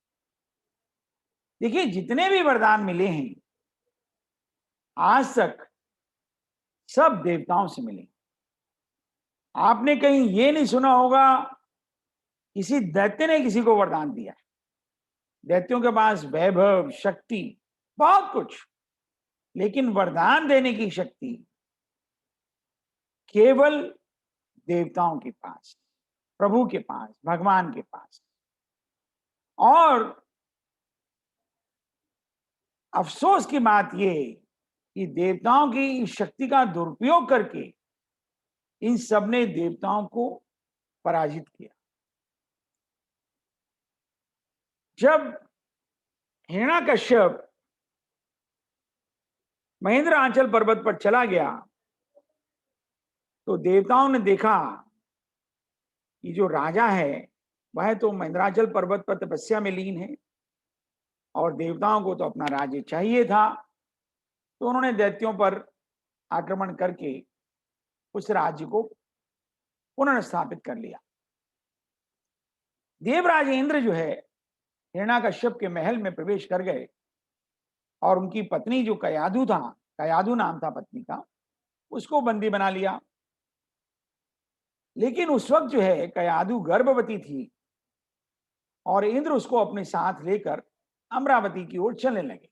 देखिए, जितने भी वरदान मिले हैं आज तक सब देवताओं से मिले। आपने कहीं ये नहीं सुना होगा किसी दैत्य ने किसी को वरदान दिया। दैत्यों के पास वैभव, शक्ति, बहुत कुछ, लेकिन वरदान देने की शक्ति केवल देवताओं के पास, प्रभु के पास, भगवान के पास। और अफसोस की बात यह कि देवताओं की इस शक्ति का दुरुपयोग करके इन सब ने देवताओं को पराजित किया। जब हिरण्याकश्यप महेंद्राचल पर्वत पर चला गया तो देवताओं ने देखा कि जो राजा है वह तो महेंद्राचल पर्वत पर तपस्या में लीन है और देवताओं को तो अपना राज्य चाहिए था। तो उन्होंने दैत्यों पर आक्रमण करके उस राज्य को पुनर्स्थापित कर लिया। देवराज इंद्र जो है हिरण्याकश्यप के महल में प्रवेश कर गए और उनकी पत्नी जो कयाधु था, कयाधु नाम था पत्नी का, उसको बंदी बना लिया। लेकिन उस वक्त जो है कयाधु गर्भवती थी और इंद्र उसको अपने साथ लेकर अमरावती की ओर चलने लगे।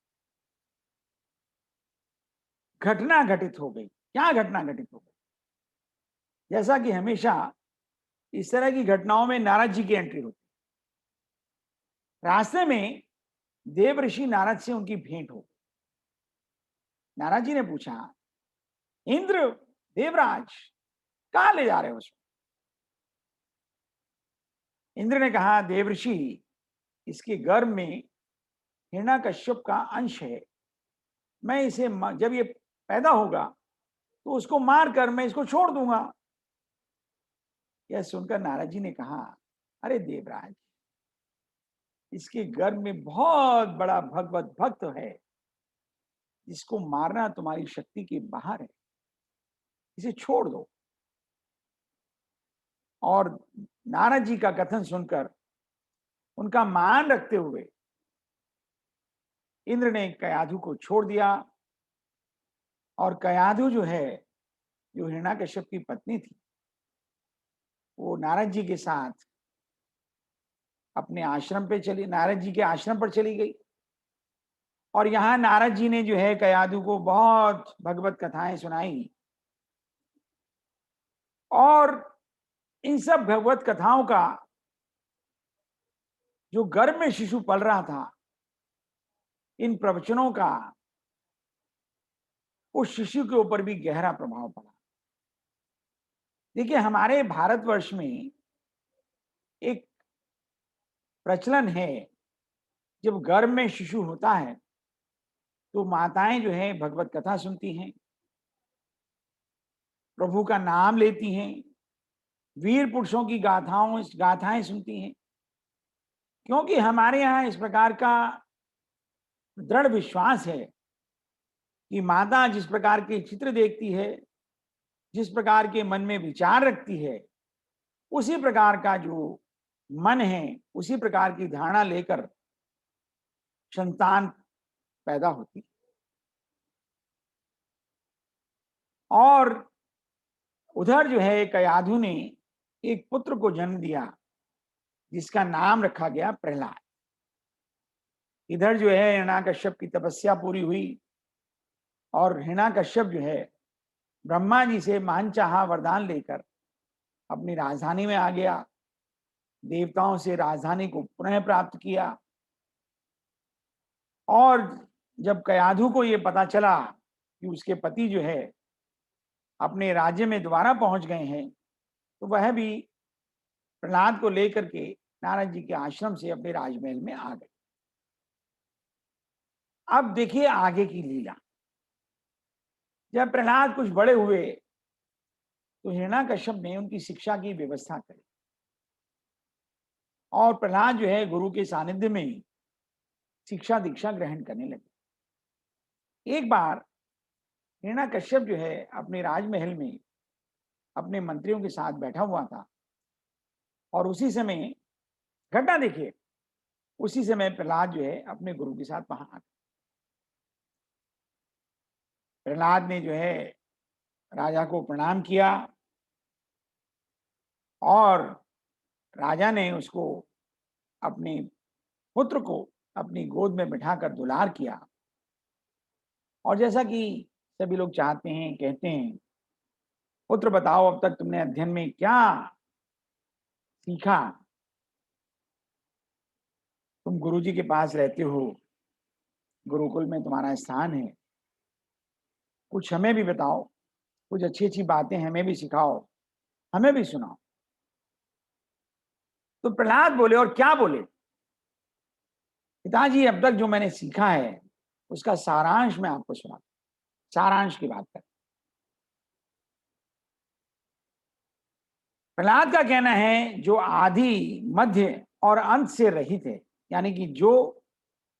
घटना घटित हो गई। क्या घटना घटित हो गई? जैसा कि हमेशा इस तरह की घटनाओं में नारद जी की एंट्री होती। रास्ते में देव ऋषि नारद से उनकी भेंट हो। नारद जी ने पूछा, इंद्र, देवराज, कहां ले जा रहे हो उसको? इंद्र ने कहा, देवऋषि, इसके गर्भ में हिरण्याकश्यप का अंश है। मैं इसे जब ये पैदा होगा तो उसको मार कर मैं इसको छोड़ दूंगा। यह सुनकर नारद जी ने कहा, अरे देवराज, इसके गर्भ में बहुत बड़ा भगवत भक्त है जिसको मारना तुम्हारी शक्ति के बाहर है, इसे छोड़ दो। और नारद जी का कथन सुनकर उनका मान रखते हुए इंद्र ने कयाधु को छोड़ दिया। और कयाधु जो है, जो हिरण्याकश्यप की पत्नी थी, वो नारद जी के साथ अपने आश्रम पे चली, नारद जी के आश्रम पर चली गई। और यहां नारद जी ने जो है कयाधु को बहुत भगवत कथाएं सुनाई। और इन सब भगवत कथाओं का जो गर्भ में शिशु पल रहा था, इन प्रवचनों का उस शिशु के ऊपर भी गहरा प्रभाव पड़ा। देखिए, हमारे भारतवर्ष में एक प्रचलन है, जब गर्भ में शिशु होता है तो माताएं जो है भगवत कथा सुनती हैं, प्रभु का नाम लेती हैं, वीर पुरुषों की गाथाएं सुनती हैं। क्योंकि हमारे यहाँ इस प्रकार का दृढ़ विश्वास है कि माता जिस प्रकार के चित्र देखती है जिस प्रकार के मन में विचार रखती है, उसी प्रकार का जो मन है, उसी प्रकार की धारणा लेकर संतान पैदा होती है। और उधर जो है कयाधु ने एक पुत्र को जन्म दिया, जिसका नाम रखा गया प्रहलाद। इधर जो है हिरण्याकश्यप की तपस्या पूरी हुई और हिरण्याकश्यप जो है ब्रह्मा जी से मनचाहा वरदान लेकर अपनी राजधानी में आ गया, देवताओं से राजधानी को पुनः प्राप्त किया। और जब कयाधु को यह पता चला कि उसके पति जो है अपने राज्य में दोबारा पहुंच गए हैं, तो वह भी प्रहलाद को लेकर के नारद जी के आश्रम से अपने राजमहल में आ गए। अब देखिए आगे की लीला। जब प्रहलाद कुछ बड़े हुए तो हिरण्याकश्यप ने उनकी शिक्षा की व्यवस्था करी और प्रहलाद जो है गुरु के सानिध्य में ही शिक्षा दीक्षा ग्रहण करने लगे। एक बार हिरण्याकश्यप जो है अपने राजमहल में अपने मंत्रियों के साथ बैठा हुआ था और उसी समय घटना देखिए, उसी समय प्रहलाद जो है अपने गुरु के साथ वहां आ गया। प्रहलाद ने जो है राजा को प्रणाम किया और राजा ने उसको अपने पुत्र को अपनी गोद में बिठाकर दुलार किया। और जैसा कि सभी लोग चाहते हैं, कहते हैं, पुत्र बताओ अब तक तुमने अध्ययन में क्या सीखा? तुम गुरुजी के पास रहते हो, गुरुकुल में तुम्हारा स्थान है, कुछ हमें भी बताओ, कुछ अच्छी अच्छी बातें हमें भी सिखाओ, हमें भी सुनाओ। तो प्रहलाद बोले, और क्या बोले? पिताजी अब तक जो मैंने सीखा है उसका सारांश मैं आपको सुना, सारांश की बात कर। प्रहलाद का कहना है जो आदि मध्य और अंत से रहित है, यानी कि जो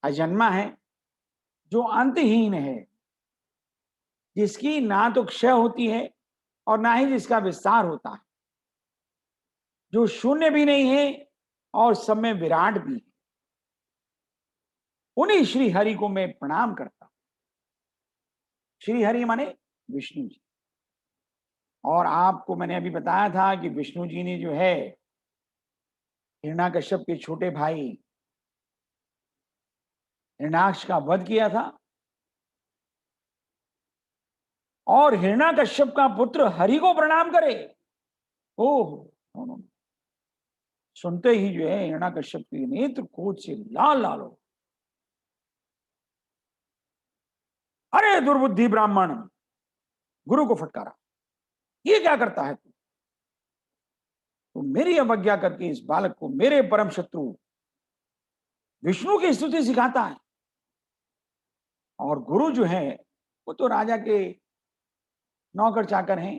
अजन्मा है, जो अंतहीन है, जिसकी ना तो क्षय होती है और ना ही जिसका विस्तार होता है, जो शून्य भी नहीं है और सब में विराट भी है, उन्हीं श्री हरि को मैं प्रणाम करता हूं। श्री हरि माने विष्णु जी। और आपको मैंने अभी बताया था कि विष्णु जी ने जो है हिरण्याकश्यप के छोटे भाई हिरण्याक्ष का वध किया था और हिरण्याकश्यप का पुत्र हरि को प्रणाम करे। ओह, सुनते ही जो है हिरण्याकश्यप के नेत्र क्रोध से लाल लाल हो। अरे दुर्बुद्धि ब्राह्मण, गुरु को फटकारा, ये क्या करता है तू? तो मेरी अवज्ञा करके इस बालक को मेरे परम शत्रु विष्णु की स्तुति सिखाता है। और गुरु जो है वो तो राजा के नौकर चाकर हैं।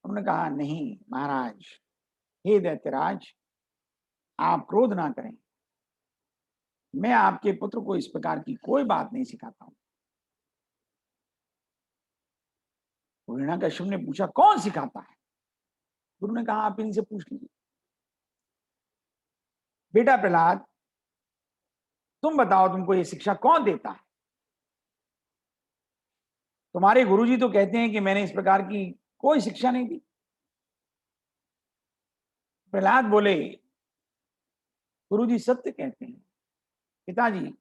उन्होंने कहा, नहीं महाराज, हे दैत्यराज, आप क्रोध ना करें, मैं आपके पुत्र को इस प्रकार की कोई बात नहीं सिखाता हूं। तो हिरण्याकश्यप ने पूछा, कौन सिखाता है? गुरु ने कहा, आप इनसे पूछ लीजिए। बेटा प्रहलाद, तुम बताओ, तुमको ये शिक्षा कौन देता है? तुम्हारे गुरुजी तो कहते हैं कि मैंने इस प्रकार की कोई शिक्षा नहीं दी। प्रहलाद बोले, गुरुजी सत्य कहते हैं पिताजी,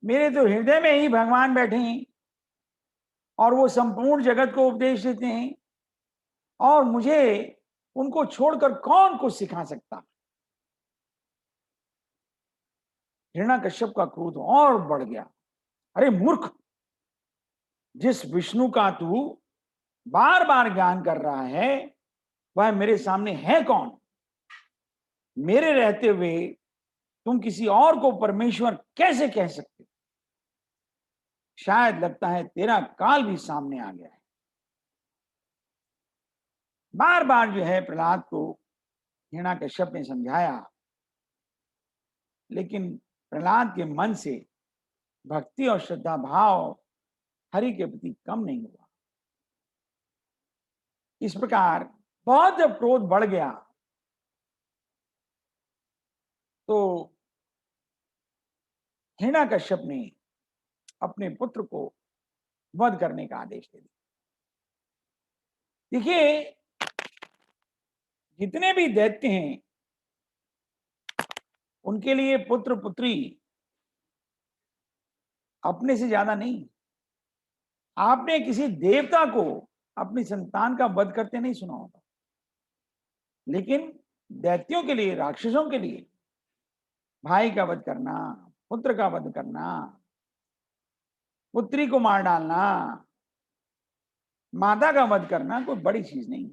मेरे तो हृदय में ही भगवान बैठे हैं और वो संपूर्ण जगत को उपदेश देते हैं और मुझे उनको छोड़कर कौन कुछ सिखा सकता? हिरण्याकश्यप का क्रोध और बढ़ गया। अरे मूर्ख, जिस विष्णु का तू बार बार ज्ञान कर रहा है वह मेरे सामने है कौन? मेरे रहते हुए तुम किसी और को परमेश्वर कैसे कह सकते? शायद लगता है तेरा काल भी सामने आ गया है। बार बार जो है प्रहलाद को हिरण्याकश्यप ने समझाया, लेकिन प्रहलाद के मन से भक्ति और श्रद्धा भाव हरि के प्रति कम नहीं हुआ। इस प्रकार बहुत जब क्रोध बढ़ गया तो हिरण्यकश्यप ने अपने पुत्र को वध करने का आदेश दे दिया। देखिए, जितने भी दैत्य हैं उनके लिए पुत्र पुत्री अपने से ज्यादा नहीं। आपने किसी देवता को अपनी संतान का वध करते नहीं सुना होगा, लेकिन दैत्यों के लिए, राक्षसों के लिए भाई का वध करना, पुत्र का वध करना, पुत्री को मार डालना, माता का वध करना कोई बड़ी चीज नहीं।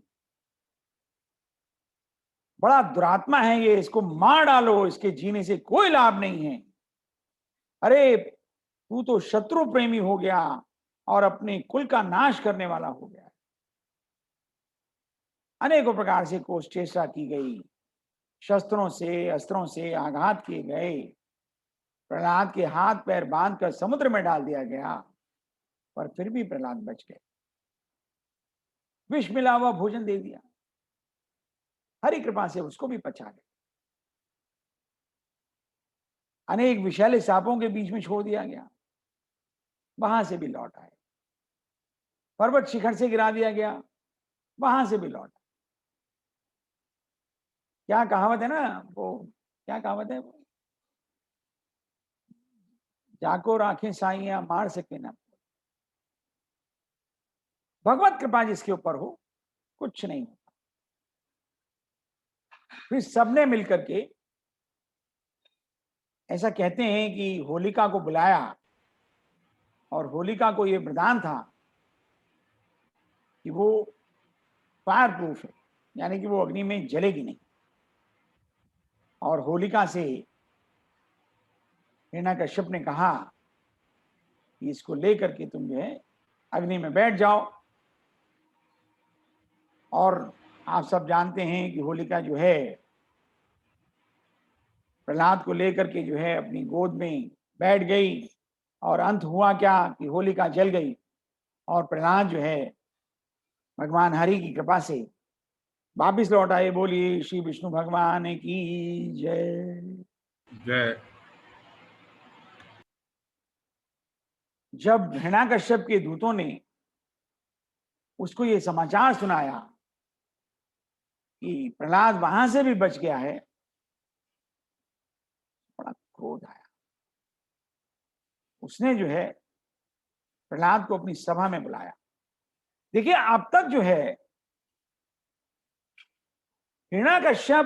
बड़ा दुरात्मा है ये, इसको मार डालो, इसके जीने से कोई लाभ नहीं है। अरे तू तो शत्रु प्रेमी हो गया और अपने कुल का नाश करने वाला हो गया। अनेकों प्रकार से कोष चेष्टा की गई, शस्त्रों से, अस्त्रों से आघात किए गए, प्रहलाद के हाथ पैर बांधकर समुद्र में डाल दिया गया, पर फिर भी प्रहलाद बच गए। विष मिला हुआ भोजन दे दिया, हरि कृपा से उसको भी पचा गए। अनेक विषैले सांपों के बीच में छोड़ दिया गया, वहां से भी लौट आए। पर्वत शिखर से गिरा दिया गया, वहां से भी लौट आए। क्या कहावत है ना वो, क्या कहावत है वो, जाको राखें साइयां मार सके ना। भगवत कृपा जिसके ऊपर हो कुछ नहीं होता। फिर सबने मिलकर के ऐसा कहते हैं कि होलिका को बुलाया और होलिका को यह वरदान था कि वो फायर प्रूफ है, यानी कि वो अग्नि में जलेगी नहीं। और होलिका से हिरण्यकश्यप ने कहा कि इसको लेकर के तुम जो है अग्नि में बैठ जाओ। और आप सब जानते हैं कि होलिका जो है प्रहलाद को लेकर के जो है अपनी गोद में बैठ गई, और अंत हुआ क्या कि होलिका जल गई और प्रहलाद जो है भगवान हरि की कृपा से वापिस लौट आए। बोलिए श्री विष्णु भगवान की जय। जय। जब हिरण्यकश्यप के दूतों ने उसको ये समाचार सुनाया कि प्रहलाद वहां से भी बच गया है, बड़ा क्रोध आया। उसने जो है प्रहलाद को अपनी सभा में बुलाया। देखिए, अब तक जो है हिरण्यकश्यप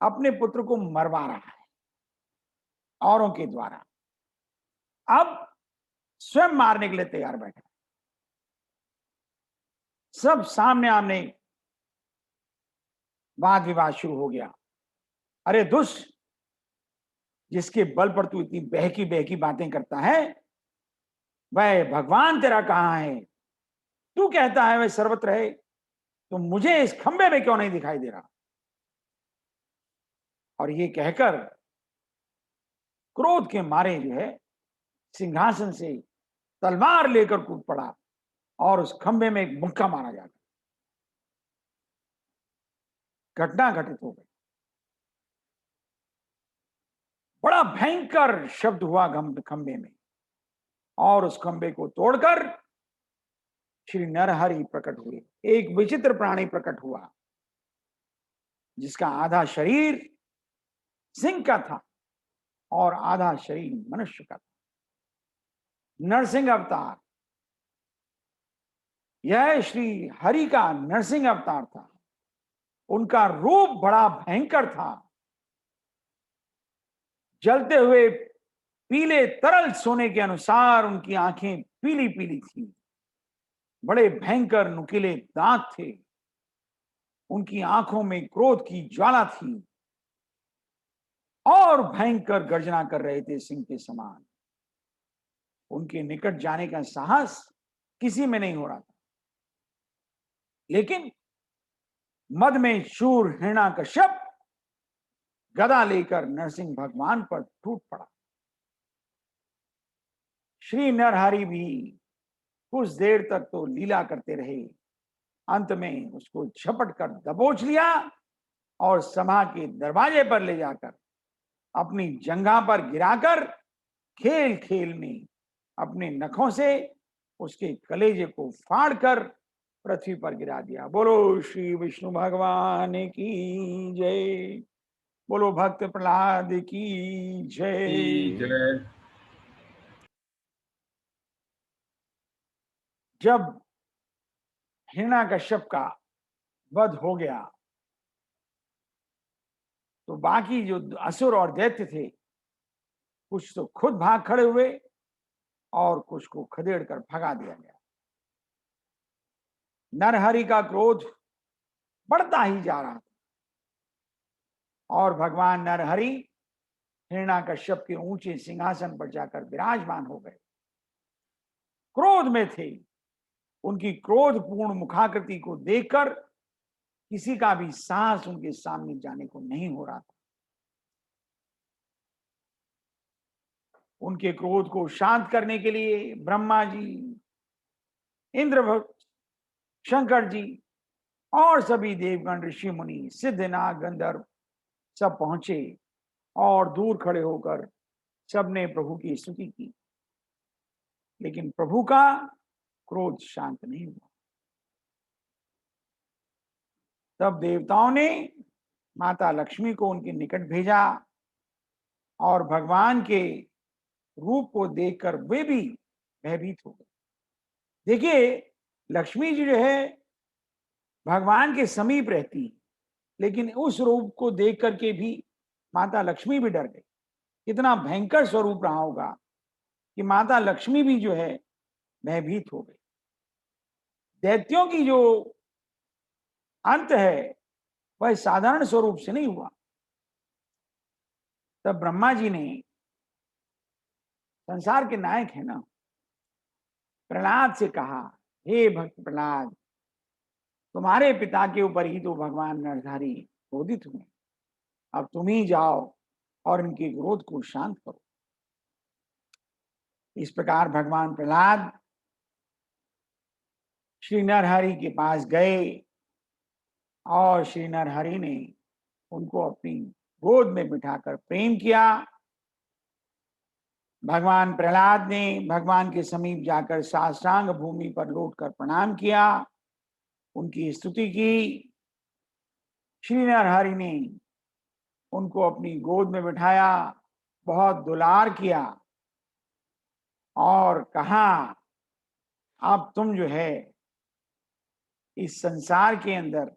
अपने पुत्र को मरवा रहा है औरों के द्वारा, अब स्वयं मारने के लिए तैयार बैठा है। सब सामने आमने वाद विवाद शुरू हो गया। अरे दुष्ट, जिसके बल पर तू इतनी बहकी बहकी बातें करता है, वह भगवान तेरा कहां है? तू कहता है वह सर्वत्र है, तो मुझे इस खंबे में क्यों नहीं दिखाई दे रहा? और ये कहकर क्रोध के मारे जो है सिंहासन से तलवार लेकर कूद पड़ा और उस खंबे में एक मुक्का मारा जाता। घटना घटित हो गई। बड़ा भयंकर शब्द हुआ खंबे में, और उस खंबे को तोड़कर श्री नरहरि प्रकट हुए। एक विचित्र प्राणी प्रकट हुआ जिसका आधा शरीर सिंह का था और आधा शरीर मनुष्य का था। नरसिंह अवतार, यह श्री हरि का नरसिंह अवतार था। उनका रूप बड़ा भयंकर था। जलते हुए पीले तरल सोने के अनुसार उनकी आंखें पीली पीली थी। बड़े भयंकर नुकीले दांत थे। उनकी आंखों में क्रोध की ज्वाला थी और भयंकर गर्जना कर रहे थे सिंह के समान। उनके निकट जाने का साहस किसी में नहीं हो रहा था, लेकिन मद में शूर हिरण्यकश्यप गदा लेकर नरसिंह भगवान पर टूट पड़ा। श्री नरहरि भी कुछ देर तक तो लीला करते रहे, अंत में उसको झपट कर दबोच लिया और सभा के दरवाजे पर ले जाकर अपनी जंघा पर गिराकर खेल खेल में अपने नखों से उसके कलेजे को फाड़कर पृथ्वी पर गिरा दिया। बोलो श्री विष्णु भगवान की जय। बोलो भक्त प्रहलाद की ठीक जय। है। जब हिरण्यकश्यप का वध हो गया तो बाकी जो असुर और दैत्य थे कुछ तो खुद भाग खड़े हुए और कुछ को खदेड़ कर भगा दिया गया। नरहरि का क्रोध बढ़ता ही जा रहा था और भगवान नरहरि हिरण्यकश्यप के ऊंचे सिंहासन पर जाकर विराजमान हो गए। क्रोध में थे। उनकी क्रोधपूर्ण मुखाकृति को देखकर किसी का भी साहस उनके सामने जाने को नहीं हो रहा था। उनके क्रोध को शांत करने के लिए ब्रह्मा जी, इंद्र भक्त, शंकर जी और सभी देवगण, ऋषि मुनि, सिद्धनाग, गंधर्व सब पहुंचे और दूर खड़े होकर सबने प्रभु की स्तुति की। लेकिन प्रभु का क्रोध शांत नहीं हुआ। तब देवताओं ने माता लक्ष्मी को उनके निकट भेजा और भगवान के रूप को देखकर वे भी भयभीत हो गए। देखिए, लक्ष्मी जी जो है भगवान के समीप रहती, लेकिन उस रूप को देख करके भी माता लक्ष्मी भी डर गई। कितना भयंकर स्वरूप रहा होगा कि माता लक्ष्मी भी जो है भयभीत हो गई। दैत्यों की जो अंत है वह साधारण स्वरूप से नहीं हुआ। तब ब्रह्मा जी ने, संसार के नायक है ना, प्रहलाद से कहा, हे भक्त प्रहलाद, तुम्हारे पिता के ऊपर ही तो भगवान नरधारी क्रोधित हुए। अब तुम ही जाओ और इनके क्रोध को शांत करो। इस प्रकार भगवान प्रहलाद श्री नरहरि के पास गए और श्री नरहरि ने उनको अपनी गोद में बिठाकर प्रेम किया। भगवान प्रहलाद ने भगवान के समीप जाकर साष्टांग भूमि पर लौटकर प्रणाम किया, उनकी स्तुति की। श्री नरहरि ने उनको अपनी गोद में बिठाया, बहुत दुलार किया और कहा, अब तुम जो है इस संसार के अंदर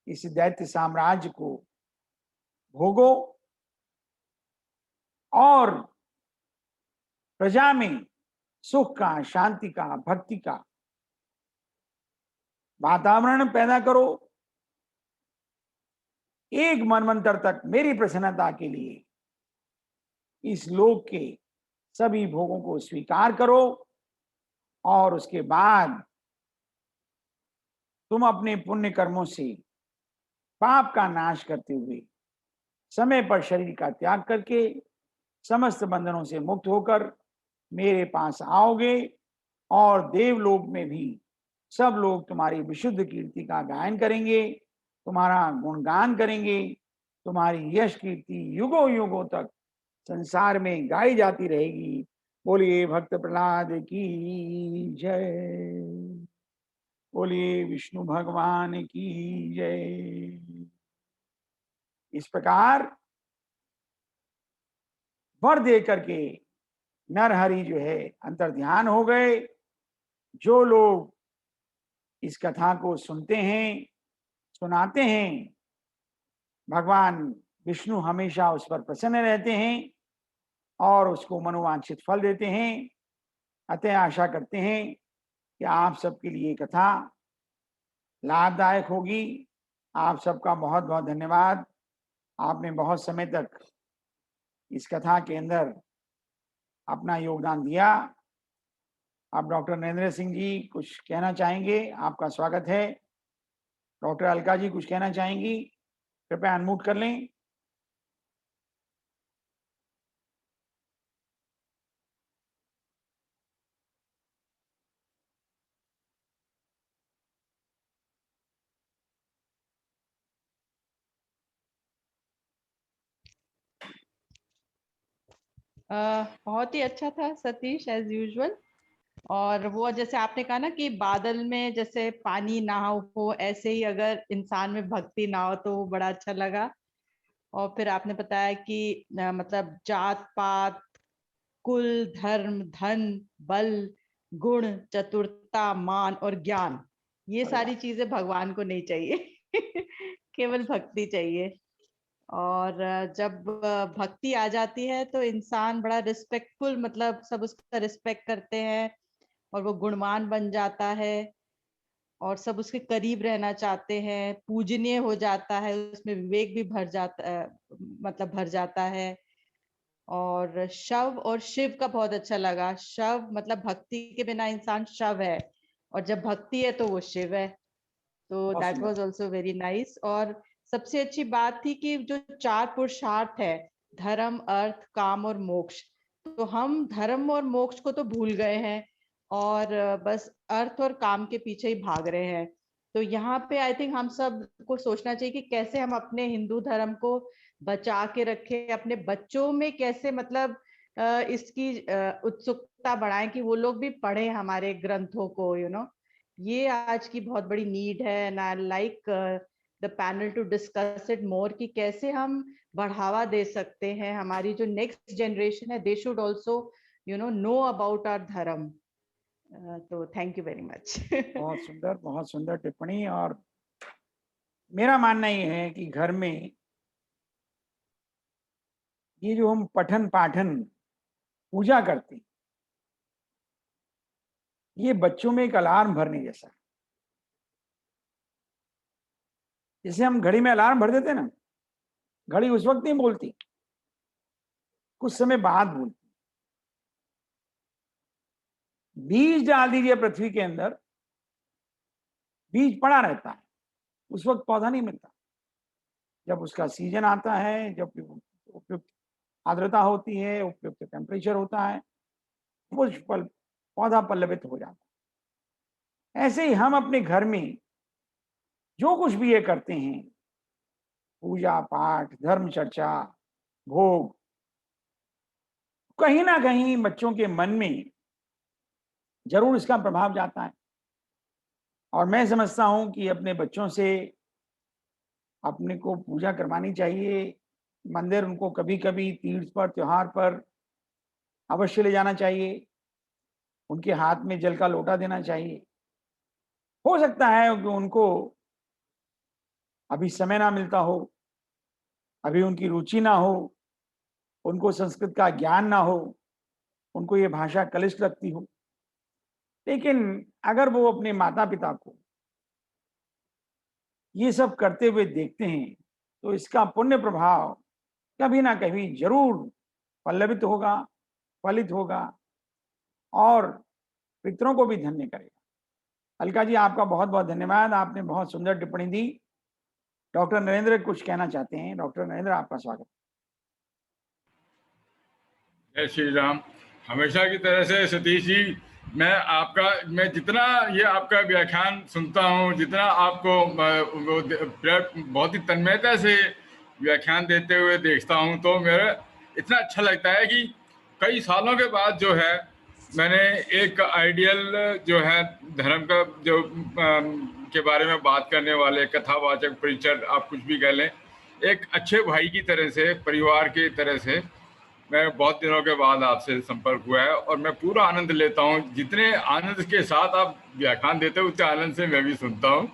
इस दैत्य साम्राज्य को भोगो और प्रजा में सुख का, शांति का, भक्ति का वातावरण पैदा करो। एक मनवंतर तक मेरी प्रसन्नता के लिए इस लोक के सभी भोगों को स्वीकार करो और उसके बाद तुम अपने पुण्य कर्मों से पाप का नाश करते हुए समय पर शरीर का त्याग करके समस्त बंधनों से मुक्त होकर मेरे पास आओगे और देवलोक में भी सब लोग तुम्हारी विशुद्ध कीर्ति का गायन करेंगे, तुम्हारा गुणगान करेंगे। तुम्हारी यश कीर्ति युगों युगों तक संसार में गाई जाती रहेगी। बोलिए भक्त प्रहलाद की जय। बोलिए विष्णु भगवान की जय। इस प्रकार वर दे करके नरहरि जो है अंतर ध्यान हो गए। जो लोग इस कथा को सुनते हैं, सुनाते हैं, भगवान विष्णु हमेशा उस पर प्रसन्न रहते हैं और उसको मनोवांछित फल देते हैं। अतः आशा करते हैं कि आप सबके लिए कथा लाभदायक होगी। आप सबका बहुत बहुत धन्यवाद। आपने बहुत समय तक इस कथा के अंदर अपना योगदान दिया। आप डॉक्टर नरेंद्र सिंह जी कुछ कहना चाहेंगे? आपका स्वागत है। डॉक्टर अलका जी कुछ कहना चाहेंगी? कृपया अनम्यूट कर लें। बहुत ही अच्छा था सतीश, एज यूजुअल। और वो जैसे आपने कहा ना कि बादल में जैसे पानी ना हो, ऐसे ही अगर इंसान में भक्ति ना हो तो वो बड़ा अच्छा लगा। और फिर आपने बताया कि मतलब जात पात, कुल, धर्म, धन, बल, गुण, चतुरता, मान और ज्ञान, ये अरे वाह, सारी चीजें भगवान को नहीं चाहिए। केवल भक्ति चाहिए। और जब भक्ति आ जाती है तो इंसान बड़ा रिस्पेक्टफुल, मतलब सब उसका रिस्पेक्ट करते हैं और वो गुणवान बन जाता है और सब उसके करीब रहना चाहते हैं, पूजनीय हो जाता है, उसमें विवेक भी भर जाता मतलब भर जाता है। और शव और शिव का बहुत अच्छा लगा। शव मतलब भक्ति के बिना इंसान शव है, और जब भक्ति है तो वो शिव है। तो बहुत दैट सुंदर। Was also very nice. और सबसे अच्छी बात थी कि जो चार पुरुषार्थ है, धर्म, अर्थ, काम और मोक्ष, तो हम धर्म और मोक्ष को तो भूल गए हैं और बस अर्थ और काम के पीछे ही भाग रहे हैं। तो यहाँ पे आई थिंक हम सब को सोचना चाहिए कि कैसे हम अपने हिंदू धर्म को बचा के रखें, अपने बच्चों में कैसे मतलब इसकी उत्सुकता बढ़ाएं कि वो लोग भी पढ़ें हमारे ग्रंथों को, ये आज की बहुत बड़ी नीड है। And I like the panel to discuss it more कि कैसे हम बढ़ावा दे सकते हैं। हमारी जो नेक्स्ट जनरेशन है, they should also know about our dharma. तो थैंक यू वेरी मच। बहुत सुंदर टिप्पणी। और मेरा मानना ये है कि घर में ये जो हम पठन पाठन पूजा करते हैं, ये बच्चों में एक अलार्म भरने जैसा है। जैसे हम घड़ी में अलार्म भर देते हैं ना, घड़ी उस वक्त नहीं बोलती, कुछ समय बाद बोलती। बीज डाल दीजिए पृथ्वी के अंदर, बीज पड़ा रहता है, उस वक्त पौधा नहीं मिलता। जब उसका सीजन आता है, जब उपयुक्त आर्द्रता होती है, उपयुक्त टेम्परेचर होता है, पौधा पल्लवित हो जाता है। ऐसे ही हम अपने घर में जो कुछ भी ये करते हैं, पूजा पाठ, धर्म चर्चा, भोग, कहीं ना कहीं बच्चों के मन में जरूर इसका प्रभाव जाता है। और मैं समझता हूं कि अपने बच्चों से अपने को पूजा करवानी चाहिए। मंदिर उनको कभी कभी तीर्थ पर, त्योहार पर अवश्य ले जाना चाहिए। उनके हाथ में जल का लोटा देना चाहिए। हो सकता है कि उनको अभी समय ना मिलता हो, अभी उनकी रुचि ना हो, उनको संस्कृत का ज्ञान ना हो, उनको ये भाषा कलिष्ठ लगती हो। लेकिन अगर वो अपने माता पिता को ये सब करते हुए देखते हैं, तो इसका पुण्य प्रभाव कभी ना कभी जरूर पल्लवित होगा, फलित होगा और पितरों को भी धन्य करेगा। अलका जी, आपका बहुत बहुत धन्यवाद। आपने बहुत सुंदर टिप्पणी दी। डॉक्टर नरेंद्र कुछ कहना चाहते हैं। डॉक्टर नरेंद्र, आपका स्वागत। जय श्री राम। हमेशा की तरह से सतीश जी, मैं जितना ये आपका व्याख्यान सुनता हूँ, जितना आपको बहुत ही तन्मयता से व्याख्यान देते हुए देखता हूँ, तो मेरा इतना अच्छा लगता है कि कई सालों के बाद जो है मैंने एक आइडियल जो है धर्म का जो के बारे में बात करने वाले कथावाचक, प्रीचर, आप कुछ भी कह लें, एक अच्छे भाई की तरह से, परिवार की तरह से मैं बहुत दिनों के बाद आपसे संपर्क हुआ है और मैं पूरा आनंद लेता हूँ। जितने आनंद के साथ आप व्याख्यान देते हो उतने आनंद से मैं भी सुनता हूँ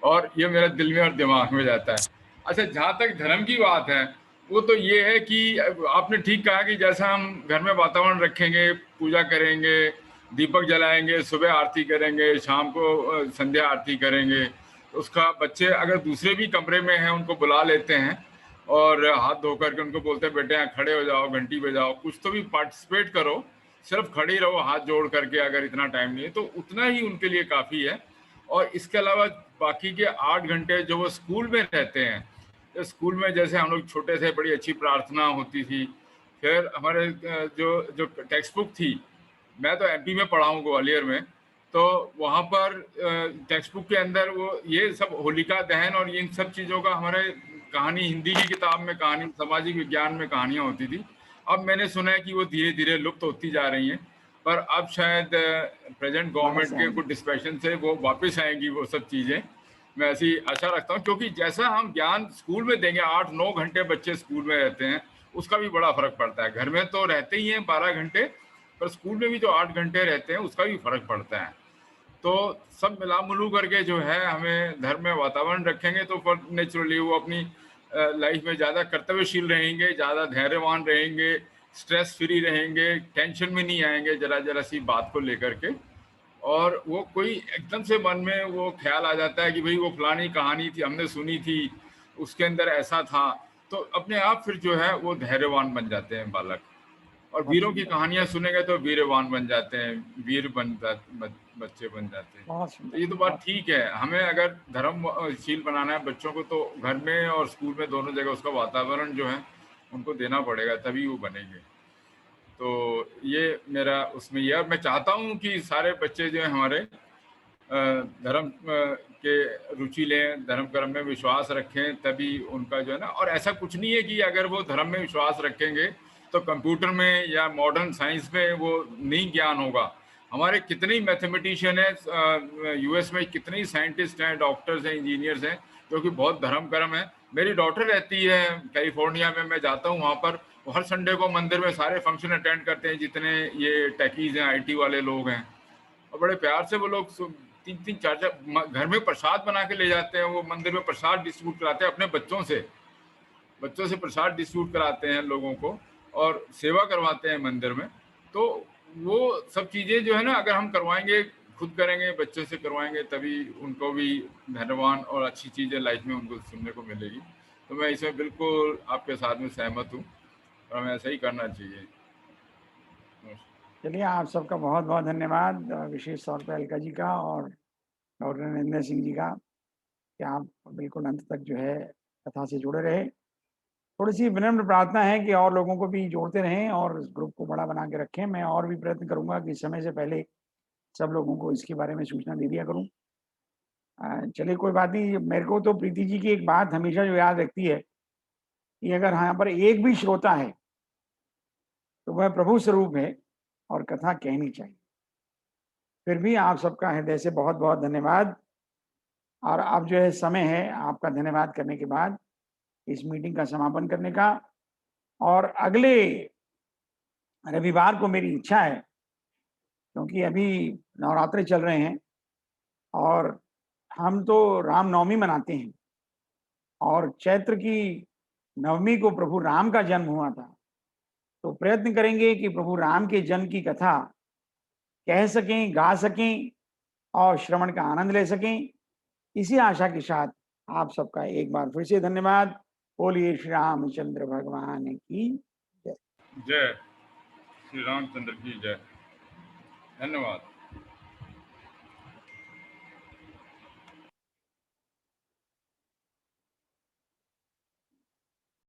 और ये मेरे दिल में और दिमाग में जाता है। अच्छा, जहाँ तक धर्म की बात है, वो तो ये है कि आपने ठीक कहा कि जैसा हम घर में वातावरण रखेंगे, पूजा करेंगे, दीपक जलाएंगे, सुबह आरती करेंगे, शाम को संध्या आरती करेंगे, उसका बच्चे अगर दूसरे भी कमरे में हैं उनको बुला लेते हैं और हाथ धो करके उनको बोलते हैं बेटे यहाँ खड़े हो जाओ, घंटी बजाओ, कुछ तो भी पार्टिसिपेट करो, सिर्फ खड़े ही रहो हाथ जोड़ करके, अगर इतना टाइम नहीं है तो उतना ही उनके लिए काफ़ी है। और इसके अलावा बाकी के 8 घंटे जो वो स्कूल में रहते हैं, तो स्कूल में जैसे हम लोग छोटे थे बड़ी अच्छी प्रार्थना होती थी। फिर हमारे जो जो टेक्स्ट बुक थी, मैं तो एमपी में पढ़ा हूँ, ग्वालियर में, तो वहाँ पर टेक्स्ट बुक के अंदर वो ये सब होलिका दहन और इन सब चीज़ों का हमारे कहानी, हिंदी की किताब में कहानी, सामाजिक विज्ञान में कहानियाँ होती थी, अब मैंने सुना है कि वो धीरे-धीरे लुप्त होती जा रही हैं, पर अब शायद प्रेजेंट गवर्नमेंट वापस के आएंगी। कुछ डिस्कशन से वो वापस आएँगी वो सब चीज़ें। मैं ऐसी आशा रखता हूँ, क्योंकि जैसा हम ज्ञान स्कूल में देंगे, 8-9 घंटे बच्चे स्कूल में रहते हैं, उसका भी बड़ा फ़र्क पड़ता है। घर में तो रहते ही हैं 12 घंटे, पर स्कूल में भी जो 8 घंटे रहते हैं, उसका भी फ़र्क पड़ता है। तो सब मिला-जुलू करके जो है हमें धर्म में वातावरण रखेंगे, तो फिर नेचुरली वो अपनी लाइफ में ज़्यादा कर्तव्यशील रहेंगे, ज़्यादा धैर्यवान रहेंगे, स्ट्रेस फ्री रहेंगे, टेंशन में नहीं आएँगे ज़रा-ज़रा सी बात को लेकर के। और वो कोई एकदम से मन में वो ख़्याल आ जाता है कि भई वो फलानी कहानी थी, हमने सुनी थी, उसके अंदर ऐसा था, तो अपने आप फिर जो है वो धैर्यवान बन जाते हैं बालक। और बहुत वीरों की सुंदर, कहानियाँ सुनेंगे तो वीरवान बन जाते हैं, वीर बन जा बच्चे बन जाते हैं। बहुत तो सुंदर, ये तो बात बहुत ठीक है, हमें अगर धर्मशील बनाना है बच्चों को, तो घर में और स्कूल में दोनों जगह उसका वातावरण जो है उनको देना पड़ेगा, तभी वो बनेंगे। तो ये मेरा उसमें ये है, और मैं चाहता हूँ कि सारे बच्चे जो हैं हमारे धर्म के रुचि लें, धर्म कर्म में विश्वास रखें, तभी उनका जो है ना, और ऐसा कुछ नहीं है कि अगर वो धर्म में विश्वास रखेंगे तो कंप्यूटर में या मॉडर्न साइंस में वो नहीं ज्ञान होगा। हमारे कितने ही मैथमेटिशियन हैं, यूएस में कितने ही साइंटिस्ट हैं, डॉक्टर्स हैं, इंजीनियर्स हैं, जो कि बहुत धर्म कर्म है। मेरी डॉटर रहती है कैलिफोर्निया में, मैं जाता हूँ वहाँ पर, वो हर संडे को मंदिर में सारे फंक्शन अटेंड करते हैं, जितने ये टेकीज हैं, आईटी वाले लोग हैं, और बड़े प्यार से वो लोग 3-3 4-4 घर में प्रसाद बना के ले जाते हैं, वो मंदिर में प्रसाद डिस्ट्रीब्यूट कराते हैं अपने बच्चों से प्रसाद डिस्ट्रीब्यूट कराते हैं लोगों को, और सेवा करवाते हैं मंदिर में। तो वो सब चीज़ें जो है ना, अगर हम करवाएँगे, खुद करेंगे, बच्चों से करवाएँगे, तभी उनको भी धैर्यवान और अच्छी चीज़ें लाइफ में उनको सुनने को मिलेगी। तो मैं इसमें बिल्कुल आपके साथ में सहमत हूँ, और हमें ऐसा ही करना चाहिए। चलिए, आप सबका बहुत बहुत धन्यवाद, विशेष तौर पे अलका जी का और डॉक्टर नरेंद्र सिंह जी का, कि आप बिल्कुल अंत तक जो है कथा से जुड़े रहे। थोड़ी-सी विनम्र प्रार्थना है कि और लोगों को भी जोड़ते रहें और इस ग्रुप को बड़ा बना के रखें। मैं और भी प्रयत्न करूँगा कि समय से पहले सब लोगों को इसके बारे में सूचना दे दिया करूँ। चलिए, कोई बात नहीं। मेरे को तो प्रीति जी की एक बात हमेशा जो याद रहती है कि अगर यहाँ पर एक भी श्रोता है, तो वह प्रभु स्वरूप है और कथा कहनी चाहिए। फिर भी आप सबका हृदय से बहुत-बहुत धन्यवाद, और अब जो है समय है आपका धन्यवाद करने के बाद इस मीटिंग का समापन करने का। और अगले रविवार को मेरी इच्छा है, क्योंकि अभी नवरात्रे चल रहे हैं और हम तो रामनवमी मनाते हैं, और चैत्र की नवमी को प्रभु राम का जन्म हुआ था। तो प्रयत्न करेंगे कि प्रभु राम के जन्म की कथा कह सकें, गा सकें और श्रवण का आनंद ले सकें। इसी आशा के साथ आप सबका एक बार फिर से धन्यवाद। बोलिए श्री रामचंद्र भगवान की जय। जय श्री रामचंद्र की जय। धन्यवाद।